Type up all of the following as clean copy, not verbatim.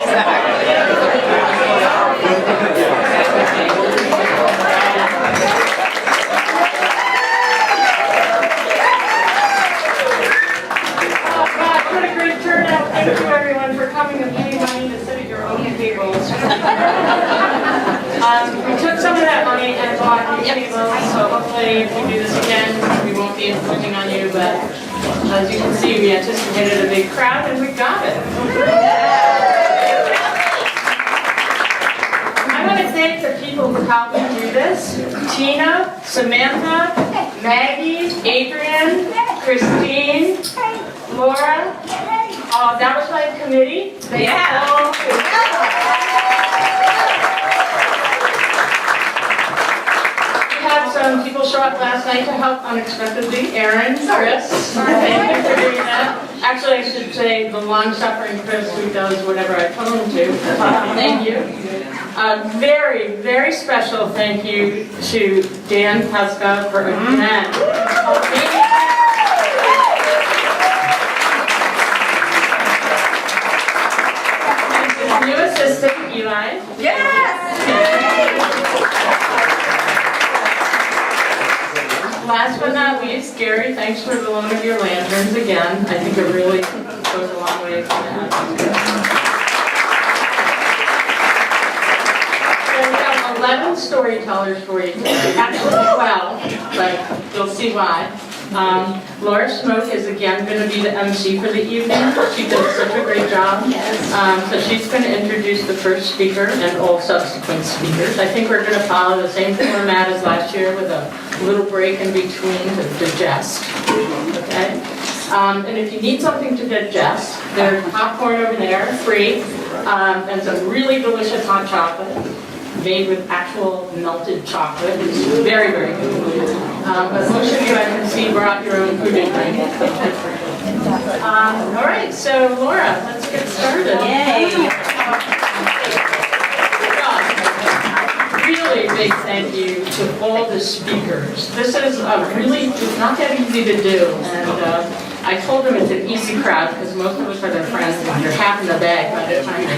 What a great turnout. Thank you everyone for coming and paying money to sit at your own tables. We took some of that money and bought new tables, so hopefully if we do this again, we won't be infringing on you, but as you can see, we anticipated a big crowd and we got it. I want to thank the people who helped me do this. Tina, Samantha, Maggie, Adrian, Christine, Laura. That was my committee. They all We had some people show up last night to help unexpectedly. Aaron, Chris, thank you for doing that. Actually, I should say the long-suffering Chris who does whatever I tell him to. Thank you. Very, very special thank you to Dan Pesca for again helping. New assistant, Eli. Yes! Last but not least, Gary, thanks for the loan of your lanterns again. I think it really goes a long way to that. So we have 11 storytellers for you today. Actually 12, but you'll see why. Laura Smoke is again going to be the MC for the evening. She did such a great job. So she's going to introduce the first speaker and all subsequent speakers. I think we're going to follow the same format as last year with a little break in between to digest. Okay? And if you need something to digest, there's popcorn over there, free, and some really delicious hot chocolate made with actual melted chocolate. It's very, very good. But most of you, I can see, brought your own food and drink. All right, so Laura, let's get started. Yay! Really big thank you to all the speakers. This is it's not that easy to do. And I told them it's an easy crowd because most of us are their friends and you're half in the bag by the time you're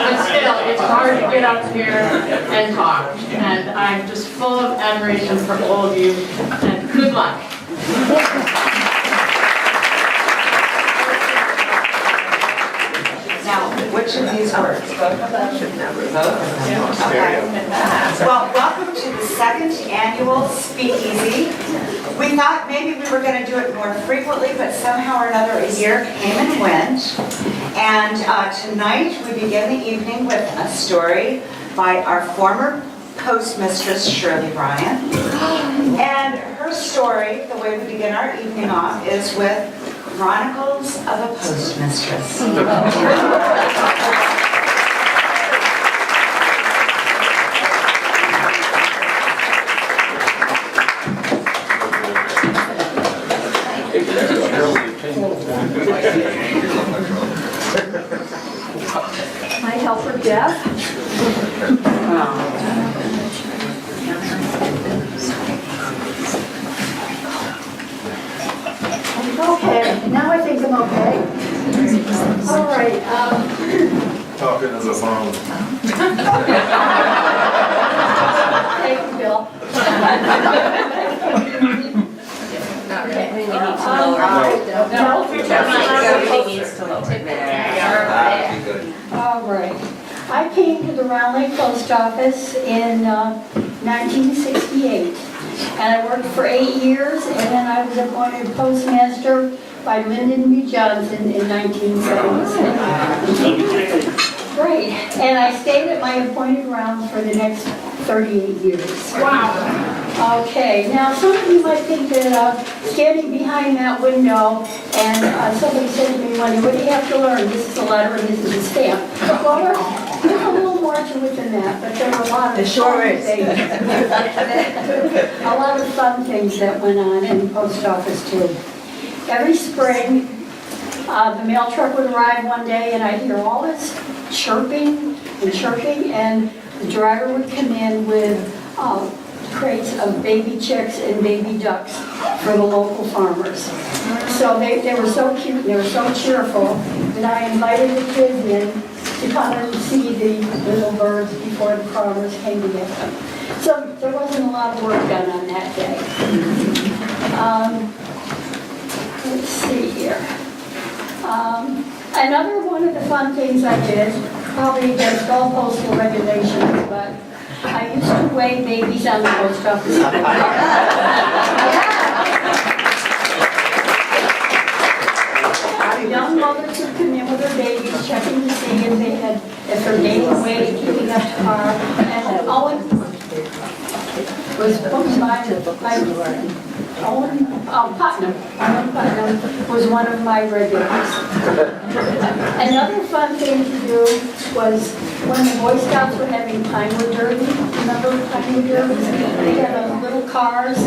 But still, it's hard to get up here and talk. And I'm just full of admiration for all of you. And good luck. Now, which of these words? Both of them? Should never vote. Okay. Well, welcome to the second annual Speakeasy. We thought maybe we were going to do it more frequently, but somehow or another a year came and went. And tonight we begin the evening with a story by our former postmistress, Shirley Bryant. And her story, the way we begin our evening off, is with Chronicles of a Postmistress. My helper, Jeff. Okay, now I think I'm okay. All right. Talking as a phone. Thank you, Bill. Okay, we need to lower. All right. I came to the Round Lake Post Office in 1968, and I worked for 8 years, and then I was appointed postmaster by Lyndon B. Johnson in 1977. Great. And I stayed at my appointed round for the next 38 years. Wow. Okay, now some of you might think that standing behind that window and somebody said to me one day, what do you have to learn? This is a letter and this is a stamp. Well, there's a little more to it than that, but there were a lot of fun things. A lot of fun things that went on in the post office too. Every spring, the mail truck would arrive one day and I'd hear all this chirping, and the driver would come in with crates of baby chicks and baby ducks. for the local farmers. So they were so cute, and they were so cheerful, that I invited the kids in to come and see the little birds before the farmers came to get them. So there wasn't a lot of work done on that day. Let's see here. Another one of the fun things I did, probably against all postal regulations, but I used to weigh babies on the post office. Young mothers would come in with their babies, checking to see if they're gaining weight, keeping up to par, and Owen was Putnam was one of my regulars. Another fun thing to do was when the Boy Scouts were having Pinewood Derby. Remember Pinewood Derby? They had those little cars,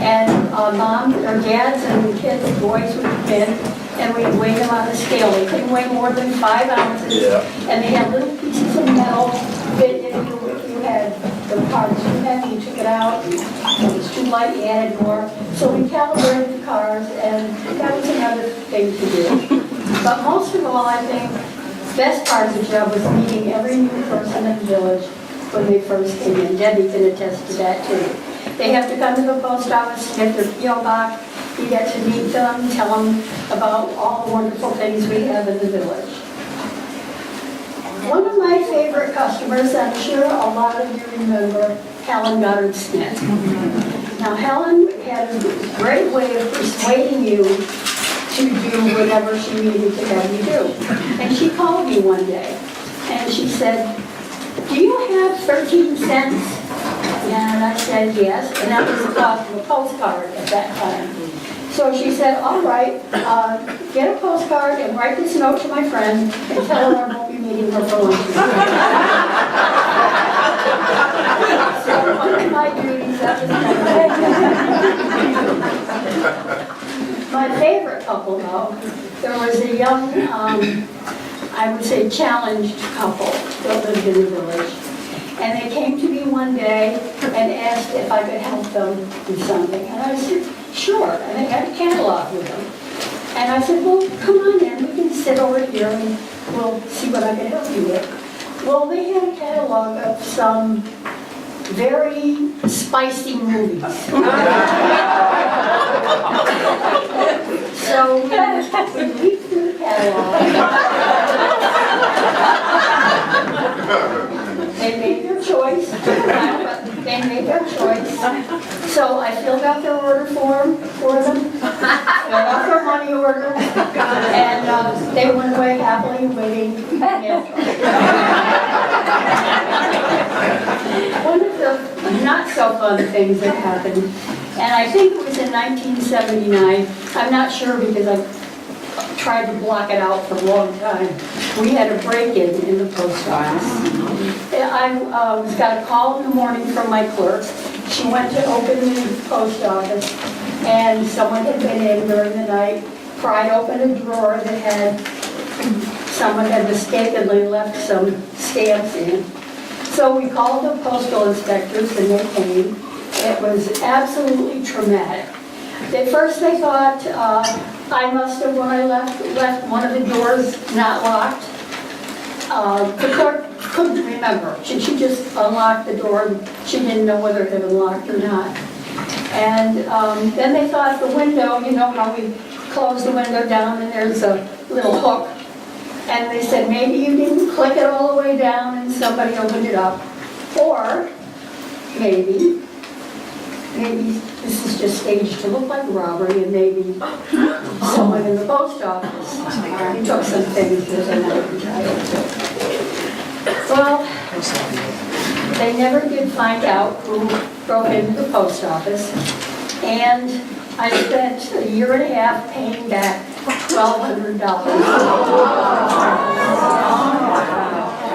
and moms or dads and the kids, boys would come in, and we'd weigh them on a scale. They couldn't weigh more than 5 ounces, and they had little pieces of metal that if you had the car was too heavy, you took it out. If it was too light, you added more. So we calibrated the cars, and that was another thing to do. But most of all, I think the best part of the job was meeting every new person in the village when they first came in. Debbie can attest to that too. They have to come to the post office, get their P.O. box. You get to meet them, tell them about all the wonderful things we have in the village. One of my favorite customers, I'm sure a lot of you remember, Helen Goddard Smith. Now Helen had a great way of persuading you to do whatever she needed to have you do. And she called me one day and she said, "Do you have 13 cents?" And I said, "Yes." And that was the cost of a postcard at that time. So she said, "All right, get a postcard and write this note to my friend and tell her I won't be meeting her for lunch." So one of my duties that was my favorite couple, though, there was a young, I would say challenged couple that lived in the village. And they came to me one day and asked if I could help them with something. And I said, "Sure." And they had a catalog with them. And I said, "Well, come on in, we can sit over here and we'll see what I can help you with." Well, they had a catalog of some very spicy movies. So we leafed through the catalog. They made their choice. They made their choice. So I filled out their order form for them, filled out their money order, and they went away happily waiting. One of the not so fun things that happened, and I think it was in 1979, I'm not sure because I tried to block it out for a long time. We had a break-in in the post office. I got a call in the morning from my clerk. She went to open the post office, and someone had been in during the night, pried open a drawer that had, someone had mistakenly left some stamps in. So we called the postal inspectors, and they came. It was absolutely traumatic. At first they thought I must have, when I left one of the doors not locked. The clerk couldn't remember. She just unlocked the door and she didn't know whether it had been locked or not. And then they thought the window, you know how we close the window down and there's a little hook. And they said maybe you didn't click it all the way down and somebody opened it up. Or maybe this is just staged to look like a robbery, and maybe someone in the post office took some things that they're not entitled to. Well, they never did find out who broke into the post office, and I spent a year and a half paying back $1,200.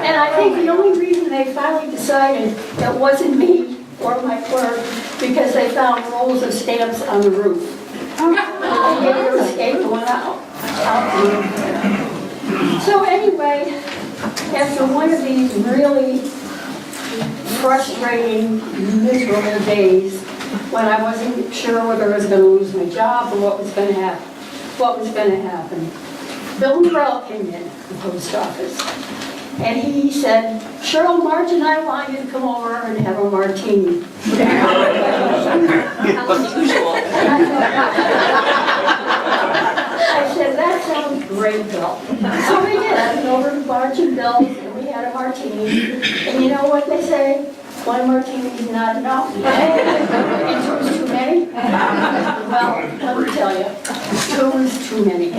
And I think the only reason they finally decided that wasn't me or my clerk, because they found rolls of stamps on the roof. And they never escaped and went out. So anyway, after one of these really frustrating, miserable days, when I wasn't sure whether I was going to lose my job or what was going to happen. Bill Morrell came in at the post office, and he said, Cheryl, Marge and I want you to come over and have a martini. How unusual. I said, that sounds great, Bill. So we did. I went over to Marge and Bill, and we had a martini. And you know what they say? One martini is not enough. And two is too many. Well, let me tell you, two is too many. I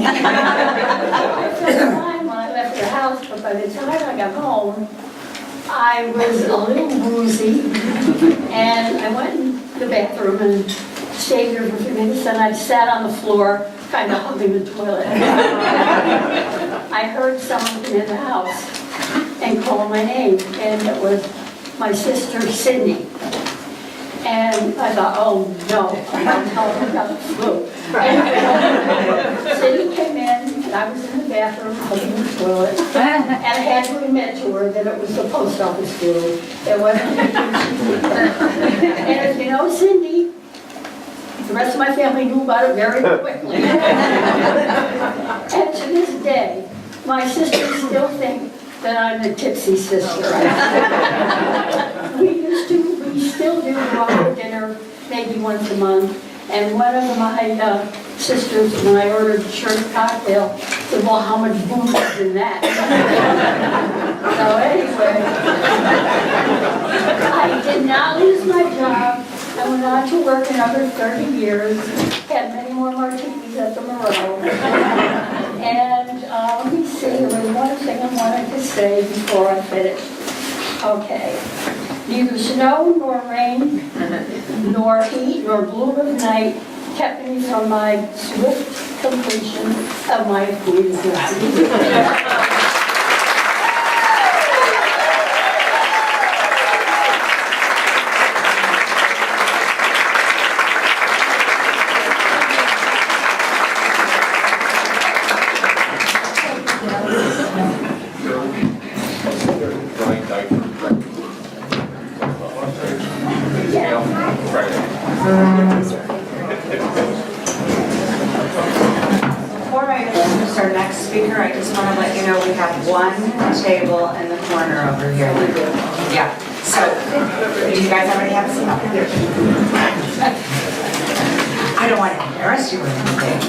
felt fine when I left the house, but by the time I got home, I was a little woozy. And I went in the bathroom and stayed there for a few minutes, and I sat on the floor, kind of hugging the toilet. I heard someone come in the house and call my name, and it was my sister Cindy. And I thought, oh no, I'm not telling her about the flu. And Cindy came in, and I was in the bathroom hugging the toilet, and I had to admit to her that it was the post office flu. It wasn't. And as you know, Cindy, the rest of my family knew about it very quickly. And to this day, my sisters still think that I'm a tipsy sister. We still do go out for dinner maybe once a month. And one of my sisters, when I ordered a shrimp cocktail, said, well, how much booze is in that? So anyway, I did not lose my job. I went on to work another 30 years, had many more martinis at the Morrell. And let me see, there was one thing I wanted to say before I finish. Okay. Neither snow nor rain, nor heat, nor gloom of night kept me from my swift completion of my acquaintances. Before I introduce our next speaker, I just want to let you know we have one table in the corner over here. Yeah, so, do you guys already have a seat? I don't want to embarrass you or anything.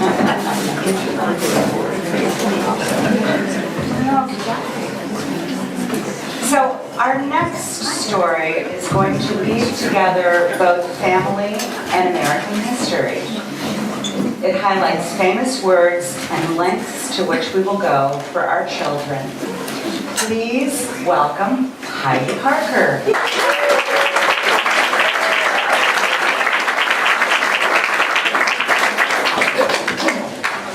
So, our next story is going to weave together both family and American history. It highlights famous words and lengths to which we will go for our children. Please welcome Heidi Parker.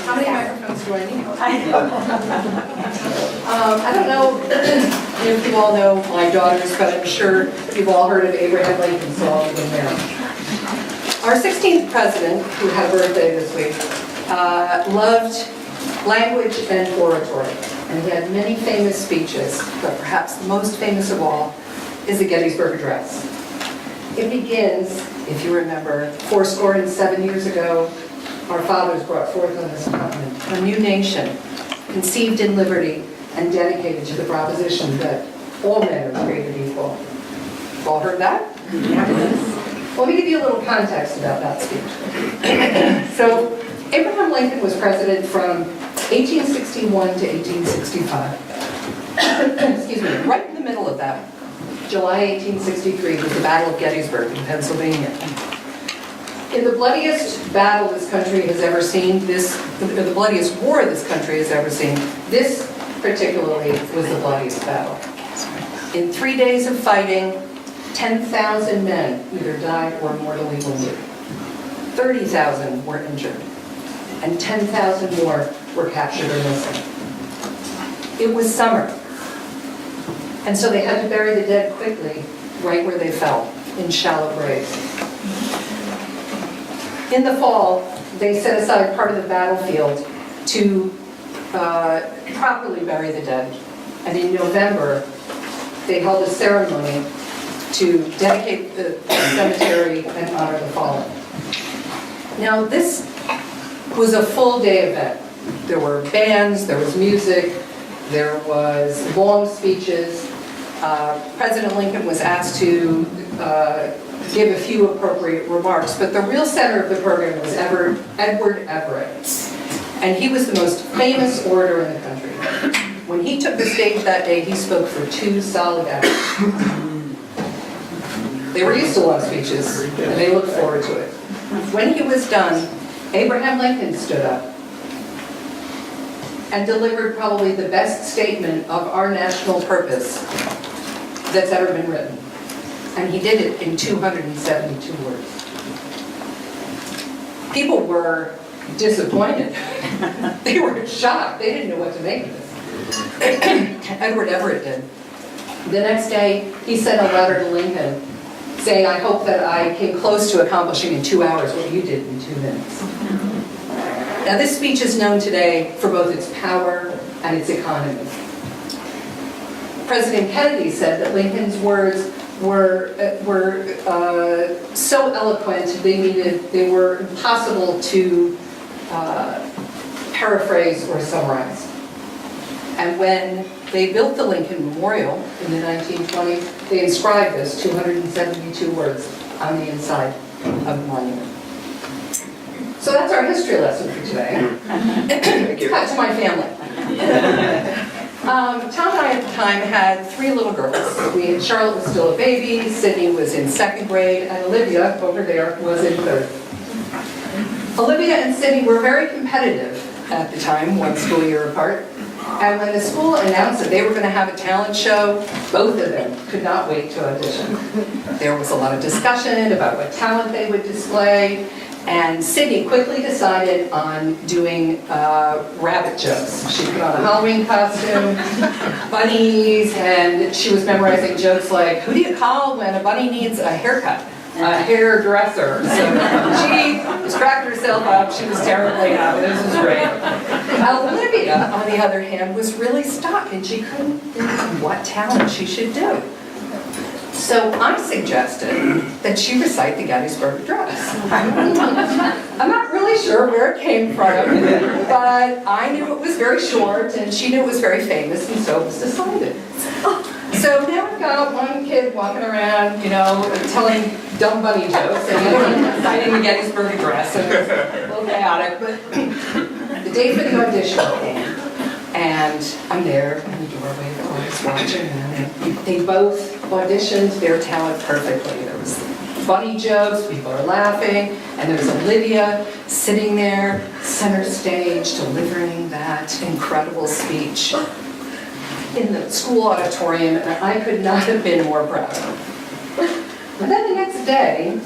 How many microphones do I need? I know. I don't know if you all know my daughters, but I'm sure you've all heard of Abraham Lincoln, so I'll begin there. Our 16th president, who had a birthday this week, loved language and oratory, and he had many famous speeches, but perhaps the most famous of all is the Gettysburg Address. It begins, if you remember, 7 years ago, our fathers brought forth on this continent a new nation, conceived in liberty and dedicated to the proposition that all men are created equal. You've all heard that? Let me give you a little context about that speech. So, Abraham Lincoln was president from 1861 to 1865. Excuse me, right in the middle of that, July 1863 was the Battle of Gettysburg in Pennsylvania. In the bloodiest battle this country has ever seen, the bloodiest war this country has ever seen, this particularly was the bloodiest battle. In 3 days of fighting, 10,000 men either died or mortally wounded. 30,000 were injured, and 10,000 more were captured or missing. It was summer, and so they had to bury the dead quickly, right where they fell, in shallow graves. In the fall, they set aside part of the battlefield to properly bury the dead, and in November, they held a ceremony to dedicate the cemetery and honor the fallen. Now, this was a full-day event. There were bands, there was music, there was long speeches. President Lincoln was asked to give a few appropriate remarks, but the real center of the program was Edward Everett. And he was the most famous orator in the country. When he took the stage that day, he spoke for 2 solid hours. They were used to long speeches, and they looked forward to it. When he was done, Abraham Lincoln stood up and delivered probably the best statement of our national purpose that's ever been written. And he did it in 272 words. People were disappointed. They were shocked. They didn't know what to make of this. Edward Everett did. The next day, he sent a letter to Lincoln saying, I hope that I came close to accomplishing in 2 hours what you did in 2 minutes. Now, this speech is known today for both its power and its economy. President Kennedy said that Lincoln's words were so eloquent they were impossible to paraphrase or summarize. And when they built the Lincoln Memorial in the 1920s, they inscribed those 272 words on the inside of the monument. So that's our history lesson for today. Cut to my family. Tom and I at the time had 3 little girls. Charlotte was still a baby, Sydney was in 2nd grade, and Olivia, over there, was in 3rd. Olivia and Sydney were very competitive at the time, 1 school year apart. And when the school announced that they were going to have a talent show, both of them could not wait to audition. There was a lot of discussion about what talent they would display. And Sydney quickly decided on doing rabbit jokes. She put on a Halloween costume, bunnies, and she was memorizing jokes like, who do you call when a bunny needs a haircut? A hairdresser. So she was cracking herself up. She was terribly happy. This was great. Olivia, on the other hand, was really stuck, and she couldn't think of what talent she should do. So I suggested that she recite the Gettysburg Address. I'm not really sure where it came from, but I knew it was very short, and she knew it was very famous, and so it was decided. So now I've got 1 kid walking around, telling dumb bunny jokes, and the other one reciting the Gettysburg Address, and it's a little chaotic, but the day for the audition came. And I'm there in the doorway, of course, watching them. They both auditioned their talent perfectly. There was funny jokes, people are laughing, and there was Olivia sitting there, center stage, delivering that incredible speech in the school auditorium, and I could not have been more proud. And then the next day,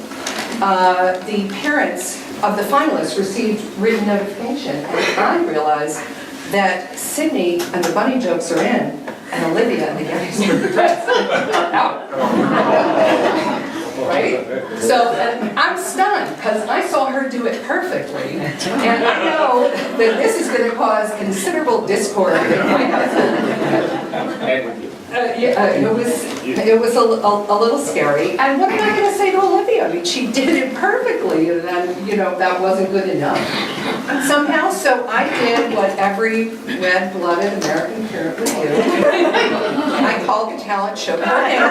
the parents of the finalists received written notification, and I realized that Sydney and the bunny jokes are in, and Olivia and the Gettysburg Address are out. Right? So I'm stunned, because I saw her do it perfectly, and I know that this is going to cause considerable discord in my household. It was a little scary. And what am I going to say to Olivia? I mean, she did it perfectly, and then, that wasn't good enough. Somehow, so I did what every red-blooded American parent would do. I called the talent show her name.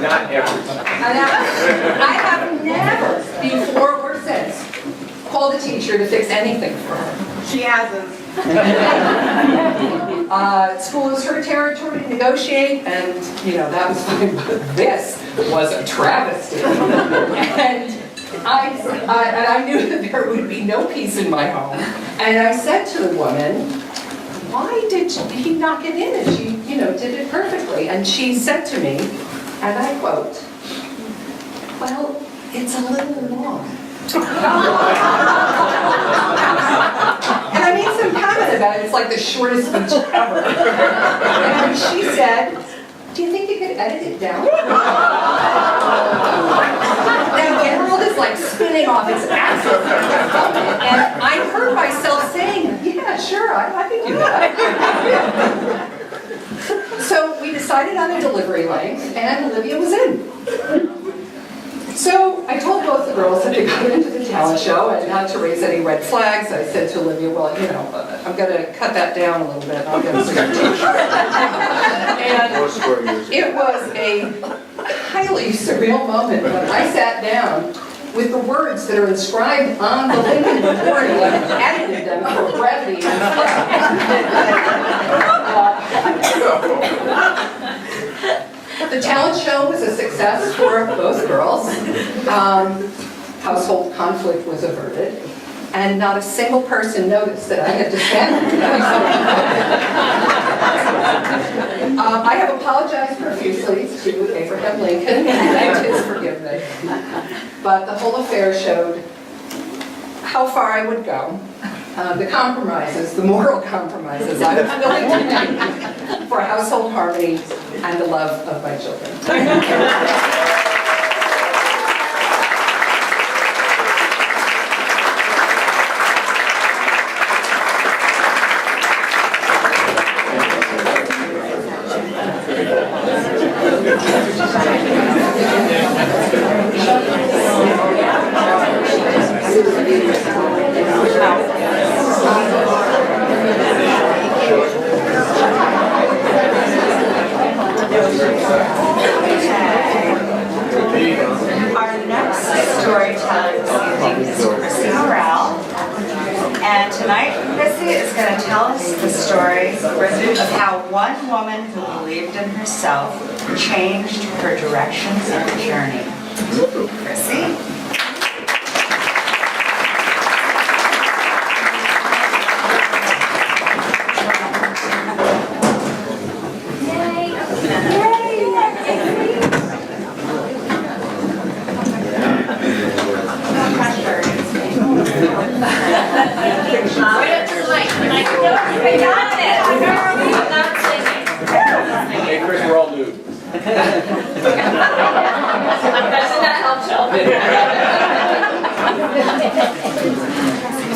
Not every. And I have never, before or since, called a teacher to fix anything for her. She hasn't. School is her territory to negotiate, and that was fine. But this was a travesty, and I knew that there would be no peace in my home. And I said to the woman, "Why did he not get in?" And she, did it perfectly. And she said to me, and I quote, "Well, it's a little long." And I made some comment about it. It's like the shortest speech ever. And she said, "Do you think you could edit it down?" Now the world is like spinning off its axis. And I heard myself saying, "Yeah, sure, I can do that." So we decided decided on a delivery length, and Olivia was in. So I told both the girls that they got into the talent show and not to raise any red flags. I said to Olivia, well, you know, I'm going to cut that down a little bit. I'll get a bigger t-shirt. And it was a highly surreal moment when I sat down with the words that are inscribed on the Lincoln memorial and edited them for brevity and the talent show was a success for both girls. Household conflict was averted, and not a single person noticed that I had to stand there. I have apologized profusely to Abraham Lincoln and begged his forgiveness, but the whole affair showed how far I would go. The compromises, the moral compromises I was willing to make for household harmony and the love of my children. Our next storyteller is Chrissy Morrell. And tonight, Chrissy is going to tell us the story of how one woman who believed in herself changed her directions of her journey. Chrissy? Hey, Chris, we're all nude.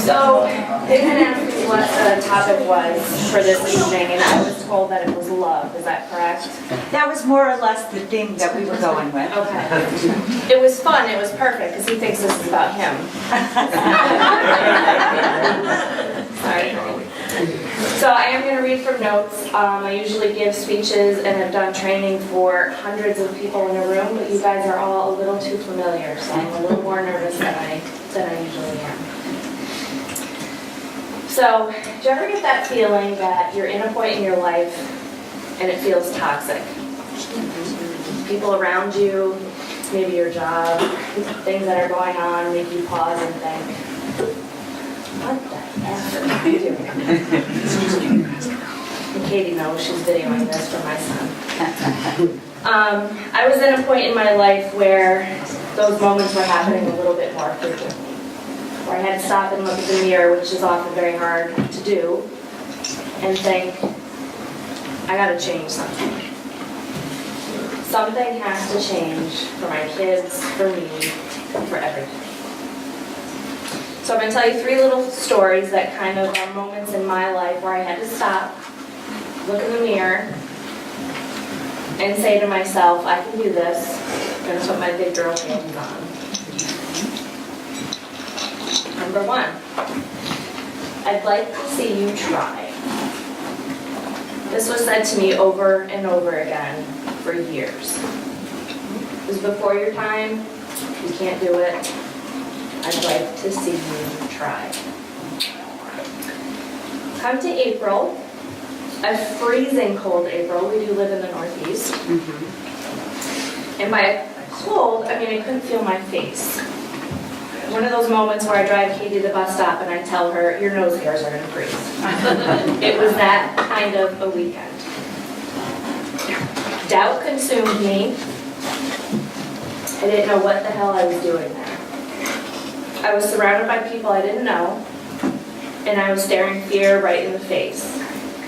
So, they had asked me what the topic was for this evening, and I was told that it was love. Is that correct? That was more or less the theme that we were going with. Okay. It was fun. It was perfect, because he thinks this is about him. Sorry. So I am going to read from notes. I usually give speeches and have done training for hundreds of people in a room, but you guys are all a little too familiar, so I'm a little more nervous than I usually am. So, do you ever get that feeling that you're in a point in your life and it feels toxic? People around you, maybe your job, things that are going on make you pause and think, what the F am I doing? And Katie knows she's videoing this for my son. I was in a point in my life where those moments were happening a little bit more frequently, where I had to stop and look at the mirror, which is often very hard to do, and think, I gotta change something. Something has to change for my kids, for me, for everything. So I'm going to tell you 3 little stories that kind of are moments in my life where I had to stop, look in the mirror, and say to myself, I can do this. I'm going to put my big girl pants on. Number 1, I'd like to see you try. This was said to me over and over again for years. It was before your time, you can't do it. I'd like to see you try. Come to April, a freezing cold April. We do live in the Northeast. And by cold, I mean I couldn't feel my face. One of those moments where I drive Katie to the bus stop and I tell her, your nose hairs are going to freeze. It was that kind of a weekend. Doubt consumed me. I didn't know what the hell I was doing there. I was surrounded by people I didn't know, and I was staring fear right in the face.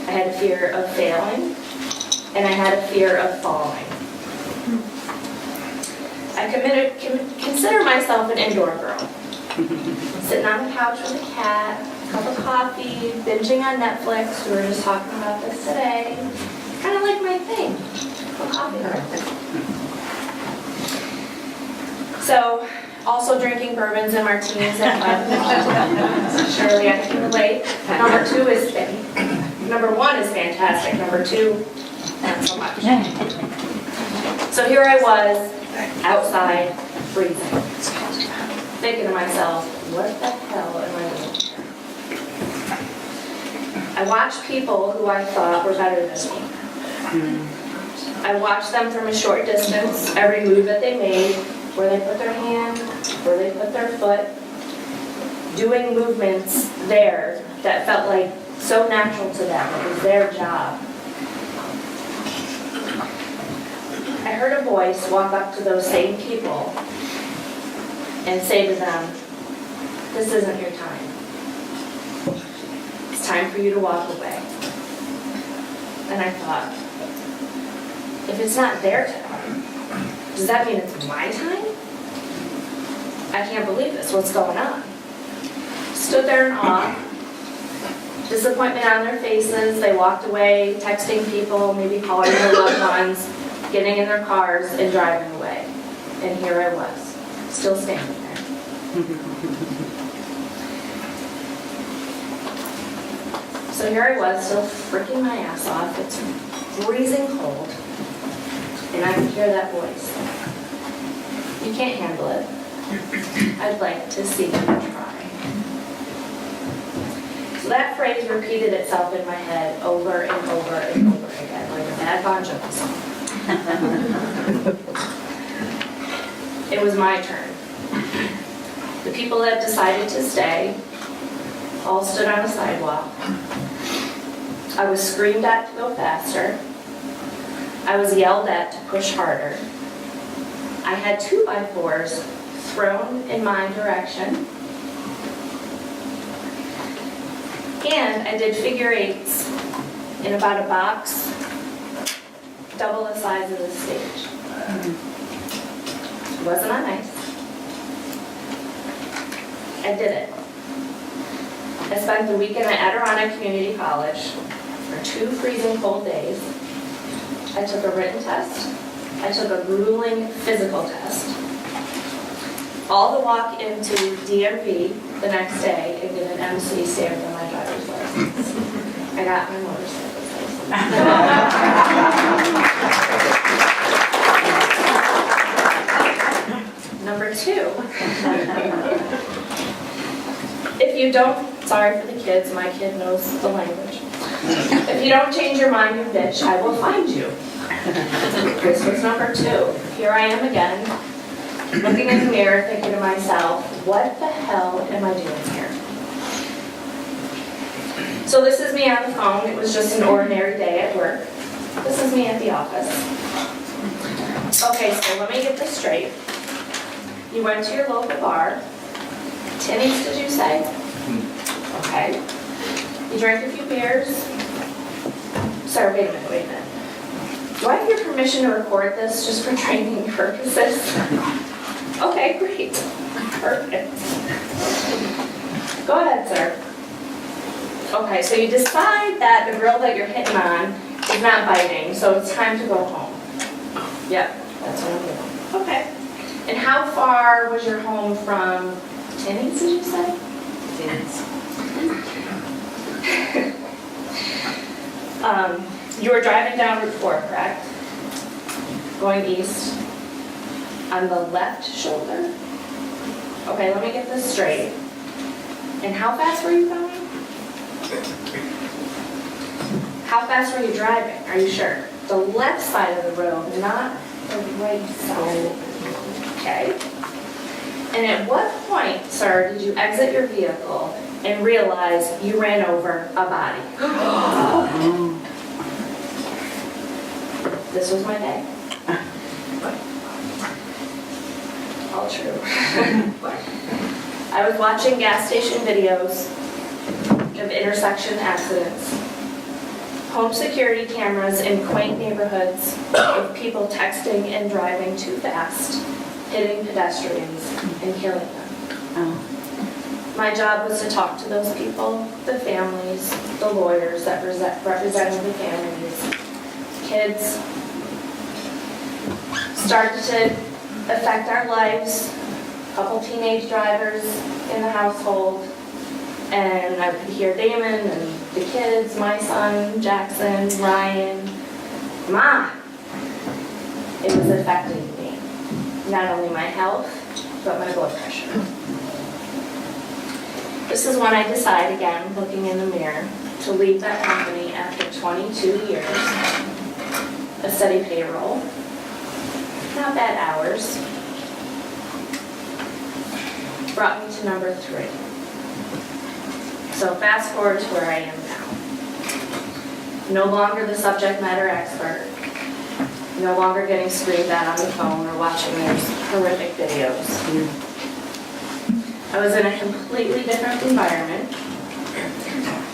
I had a fear of failing, and I had a fear of falling. I consider myself an indoor girl. Sitting on the couch with a cat, a cup of coffee, binging on Netflix. We were just talking about this today. It's kind of like my thing. a coffee. So, also drinking bourbons and martinis at 5. Surely I can relate. Number 1 is fantastic. Number 2, not so much. So here I was, outside, freezing, thinking to myself, what the hell am I doing here? I watched people who I thought were better than me. I watched them from a short distance, every move that they made, where they put their hand, where they put their foot, doing movements there that felt like so natural to them. It was their job. I heard a voice walk up to those same people and say to them, this isn't your time. It's time for you to walk away. And I thought, if it's not their time, does that mean it's my time? I can't believe this. What's going on? Stood there in awe, disappointment on their faces. They walked away, texting people, maybe calling their loved ones, getting in their cars and driving away. And here I was, still standing there. So here I was, still freaking my ass off. It's freezing cold. And I could hear that voice. You can't handle it. I'd like to see you try. So that phrase repeated itself in my head over and over and over again, like a bad Bon Jovi song. It was my turn. The people that decided to stay all stood on a sidewalk. I was screamed at to go faster. I was yelled at to push harder. I had 2x4s thrown in my direction. And I did figure 8s in about a box double the size of the stage. Wasn't I nice? I did it. I spent the weekend at Adirondack Community College for 2 freezing cold days. I took a written test. I took a grueling physical test. All the walk into DMV the next day and get an MC stamped on my driver's license. I got my motorcycle license. Number 2. If you don't, sorry for the kids, my kid knows the language. If you don't change your mind, you bitch, I will find you. This was number 2. Here I am again, looking in the mirror, thinking to myself, what the hell am I doing here? So this is me on the phone. It was just an ordinary day at work. This is me at the office. Okay, so let me get this straight. You went to your local bar. Tinnies, did you say? Okay. You drank a few beers. Sorry, wait a minute. Do I have your permission to record this just for training purposes? Okay, great. Perfect. Go ahead, sir. Okay, so you decide that the girl that you're hitting on is not biting, so it's time to go home. Yep, that's what I'm doing. Okay. And how far was your home from Tinnies, did you say? Tinnies. You were driving down Route 4, correct? Going east. On the left shoulder? Okay, let me get this straight. And how fast were you going? How fast were you driving? Are you sure? The left side of the road, not the right side. Okay. And at what point, sir, did you exit your vehicle and realize you ran over a body? This was my day. All true. I was watching gas station videos of intersection accidents, home security cameras in quaint neighborhoods of people texting and driving too fast, hitting pedestrians and killing them. My job was to talk to those people, the families, the lawyers that represented the families, kids, started to affect our lives. A couple teenage drivers in the household, and I could hear Damon and the kids, my son, Jackson, Ryan, Ma. It was affecting me, not only my health, but my blood pressure. This is when I decide again, looking in the mirror, to leave that company after 22 years, a steady payroll, not bad hours, brought me to number 3. So fast forward to where I am now. No longer the subject matter expert, no longer getting screamed at on the phone or watching those horrific videos. I was in a completely different environment,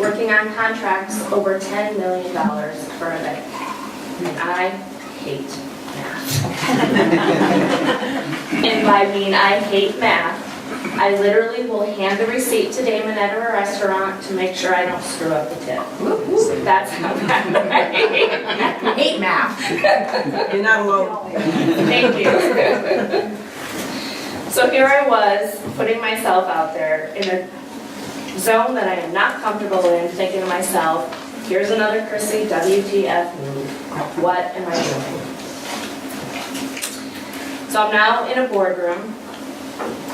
working on contracts over $10 million for a bank. And I hate math. And by mean I hate math, I literally will hand the receipt to Damon at a restaurant to make sure I don't screw up the tip. That's how bad I hate math. You're not alone. Thank you. So here I was, putting myself out there in a zone that I am not comfortable in, thinking to myself, here's another Chrissy WTF move. What am I doing? So I'm now in a boardroom,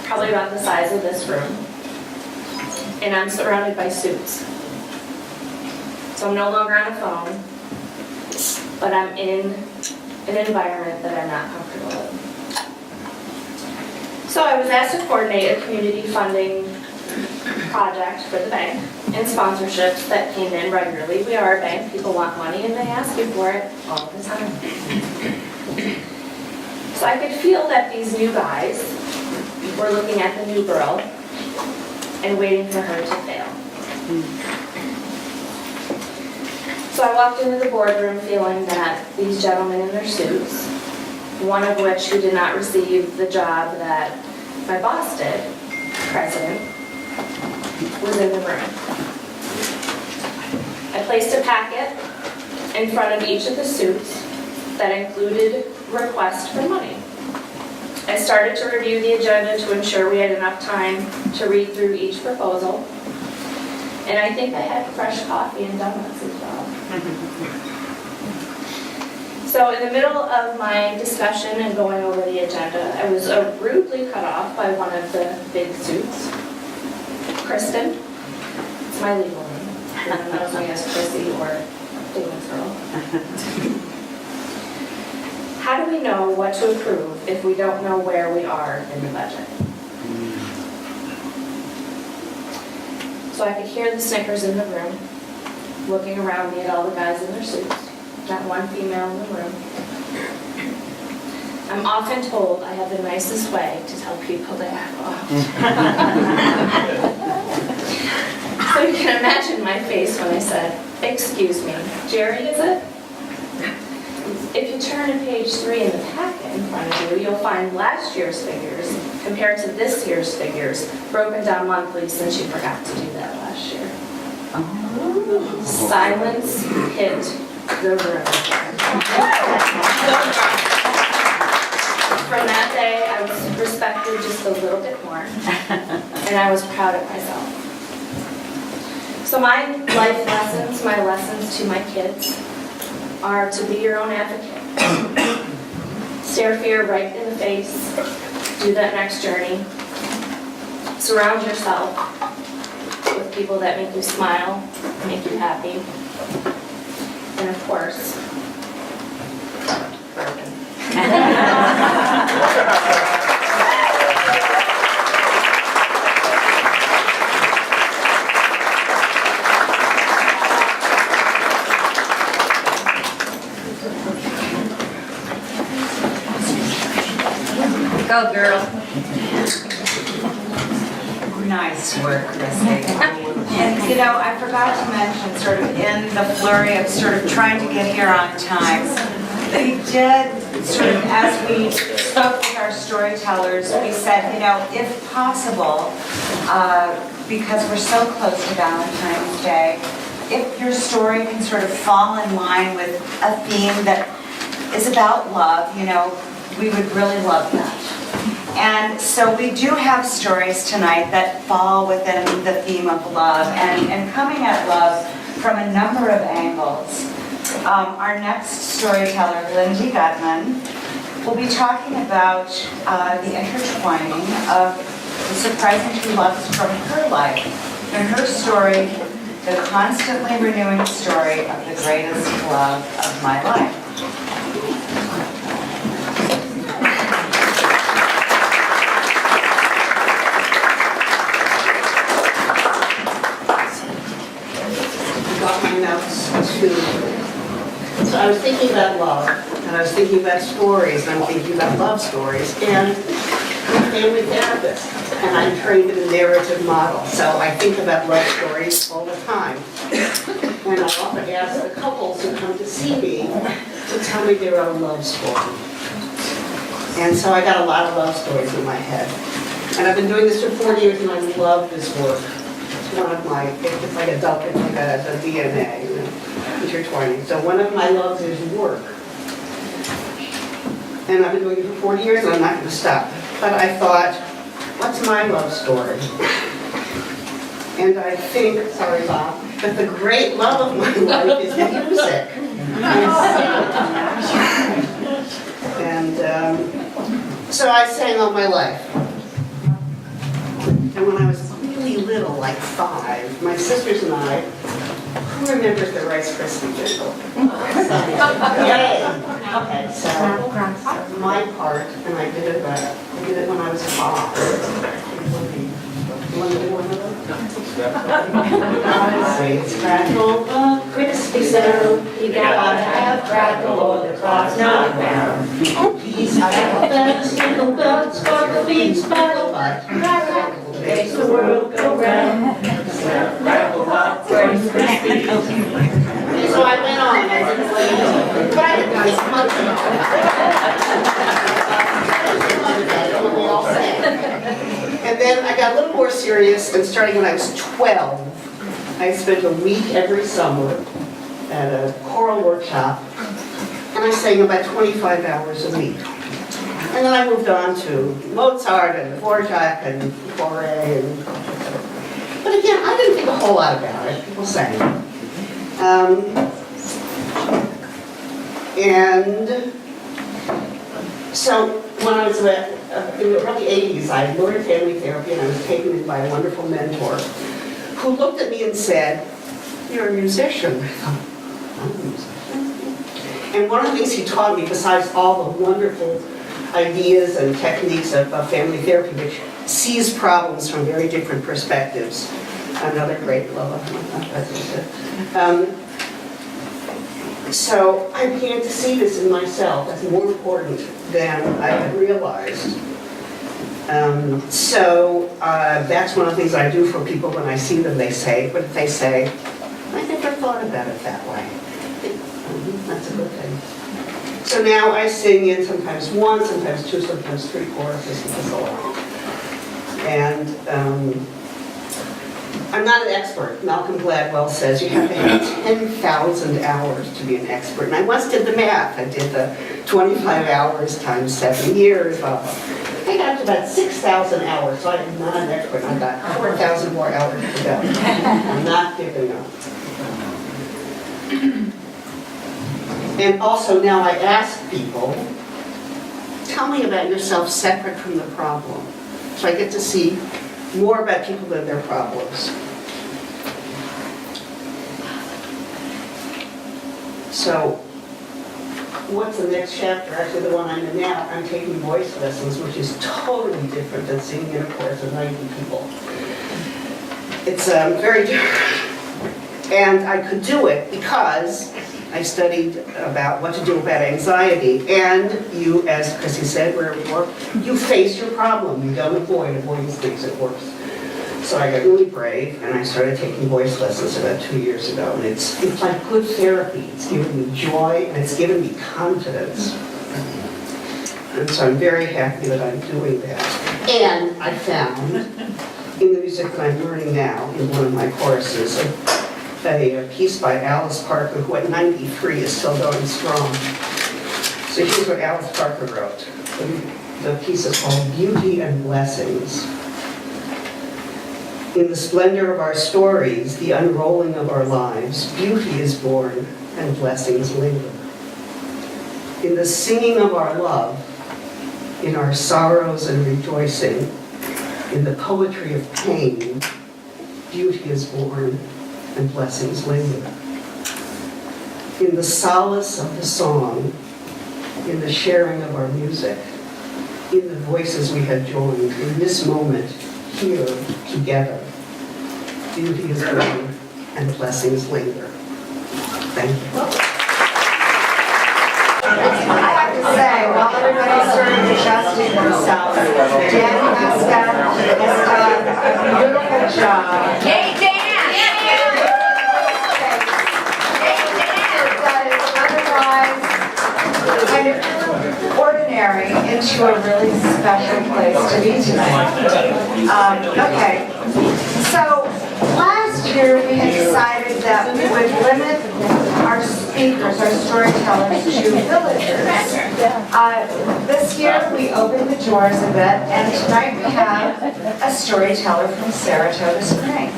probably about the size of this room, and I'm surrounded by suits. So I'm no longer on a phone, but I'm in an environment that I'm not comfortable in. So I was asked to coordinate a community funding project for the bank and sponsorships that came in regularly. We are a bank, people want money and they ask you for it all the time. So I could feel that these new guys were looking at the new girl and waiting for her to fail. So I walked into the boardroom feeling that these gentlemen in their suits, one of which who did not receive the job that my boss did, president, was in the room. I placed a packet in front of each of the suits that included requests for money. I started to review the agenda to ensure we had enough time to read through each proposal. And I think I had fresh coffee and donuts as well. So in the middle of my discussion and going over the agenda, I was rudely cut off by one of the big suits. Kristen, it's my legal name. Everyone knows me as Chrissy or Damon's girl. How do we know what to approve if we don't know where we are in the budget? So I could hear the snickers in the room, looking around me at all the guys in their suits, not one female in the room. I'm often told I have the nicest way to tell people to act off. So you can imagine my face when I said, "Excuse me, Jerry, is it?" If you turn to page 3 in the packet in front of you, you'll find last year's figures compared to this year's figures, broken down monthly since you forgot to do that last year. Silence hit the room. From that day, I was respected just a little bit more, and I was proud of myself. So my life lessons, my lessons to my kids, are to be your own advocate. Stare fear right in the face. Do that next journey. Surround yourself with people that make you smile, make you happy. And of course, bourbon. Go, girl. Nice work, Chrissy. And you know, I forgot to mention, sort of in the flurry of sort of trying to get here on time, we did sort of, as we spoke with our storytellers, we said, you know, if possible, because we're so close to Valentine's Day, if your story can sort of fall in line with a theme that is about love, you know, we would really love that. And so we do have stories tonight that fall within the theme of love and coming at love from a number of angles. Our next storyteller, Lindy Gutman, will be talking about the intertwining of the surprising true loves from her life. In her story, the constantly renewing story of the greatest love of my life. Got my notes too. So I was thinking about love, and I was thinking about stories, and I'm thinking about love stories, and I'm a family therapist, and I'm trained in a narrative model, so I think about love stories all the time. And I often ask the couples who come to see me to tell me their own love story. And so I got a lot of love stories in my head. And I've been doing this for 40 years, and I love this work. One of my, it's like a duck, it's like a DNA, you know, intertwining. So one of my loves is work. And I've been doing it for 40 years and I'm not going to stop. But I thought, what's my love story? And I think, sorry Bob, that the great love of my life is music. And so I sang all my life. And when I was really little, like 5, my sisters and I, who remembers the Rice Krispie jingle? Yay! Okay, so my part, and I did it right. I did it when I was 5. You want to do one of them? It's crackle, crispy sound. You gotta have crackle or the clock's not round. Oh, please, crackle bells, jingle bells, sparkle beats, sparkle, but crackle makes the world go round. Crackle, hot, Rice Krispie. So I went on, I didn't play it, but I didn't make much of it. We all sang. And then I got a little more serious, and starting when I was 12, I spent a week every summer at a choral workshop, and I sang about 25 hours a week. And then I moved on to Mozart and Dvorak and Fauré. But again, I didn't think a whole lot about it. People sang. And so when I was in the early 80s, I learned family therapy, and I was taken in by a wonderful mentor who looked at me and said, "You're a musician." I thought, "I'm a musician." And one of the things he taught me, besides all the wonderful ideas and techniques of family therapy, which sees problems from very different perspectives, another great love of my husband. So I began to see this in myself as more important than I had realized. That's one of the things I do for people when I see them. They say, what they say, "I never thought about it that way." That's a good thing. So now I sing in sometimes 1, sometimes 2, sometimes 3 choruses and so on. And I'm not an expert. Malcolm Gladwell says you have to have 10,000 hours to be an expert. And I once did the math. I did the 25 hours times 7 years. Blah, blah. I got to about 6,000 hours, so I'm not an expert. I've got 4,000 more hours to go. I'm not giving up. And also now I ask people, tell me about yourself separate from the problem. So I get to see more about people than their problems. So, what's the next chapter? Actually, the one I'm in now, I'm taking voice lessons, which is totally different than singing in a chorus of 90 people. It's very different. And I could do it because I studied about what to do about anxiety. And you, as Chrissy said, where we work, you face your problem. You don't avoid. Avoidance makes it worse. So I got really brave, and I started taking voice lessons about 2 years ago. And it's like good therapy. It's given me joy, and it's given me confidence. And so I'm very happy that I'm doing that. And I found in the music that I'm learning now, in one of my courses, a piece by Alice Parker, who at 93 is still going strong. So here's what Alice Parker wrote. The piece is called Beauty and Blessings. In the splendor of our stories, the unrolling of our lives, beauty is born and blessings linger. In the singing of our love, in our sorrows and rejoicing, in the poetry of pain, beauty is born and blessings linger. In the solace of the song, in the sharing of our music, in the voices we have joined, in this moment, here, together, beauty is born and blessings linger. Thank you. I have to say, while everybody's sort of adjusting themselves, Dan Pascal has done a beautiful job. Hey, Dan! That is otherwise kind of ordinary into a really special place to be tonight. Okay, so last year we had decided that we would limit our speakers, our storytellers, to villagers. This year we opened the doors a bit, and tonight we have a storyteller from Saratoga Springs.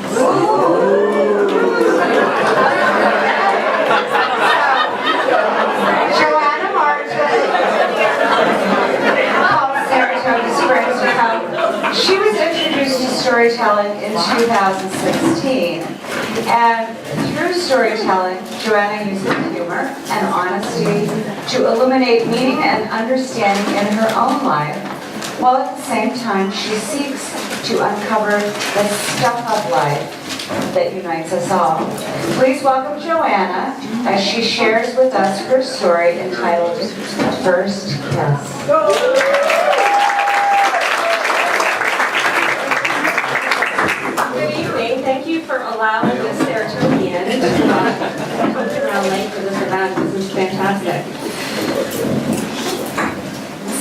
Joanna Martin called Saratoga Springs because she was introduced to storytelling in 2016. And through storytelling, Joanna uses humor and honesty to illuminate meaning and understanding in her own life, while at the same time she seeks to uncover the stuff of life that unites us all. Please welcome Joanna as she shares with us her story entitled First Kiss. Good evening. Thank you for allowing this Saratogian to come around late for this event. This is fantastic.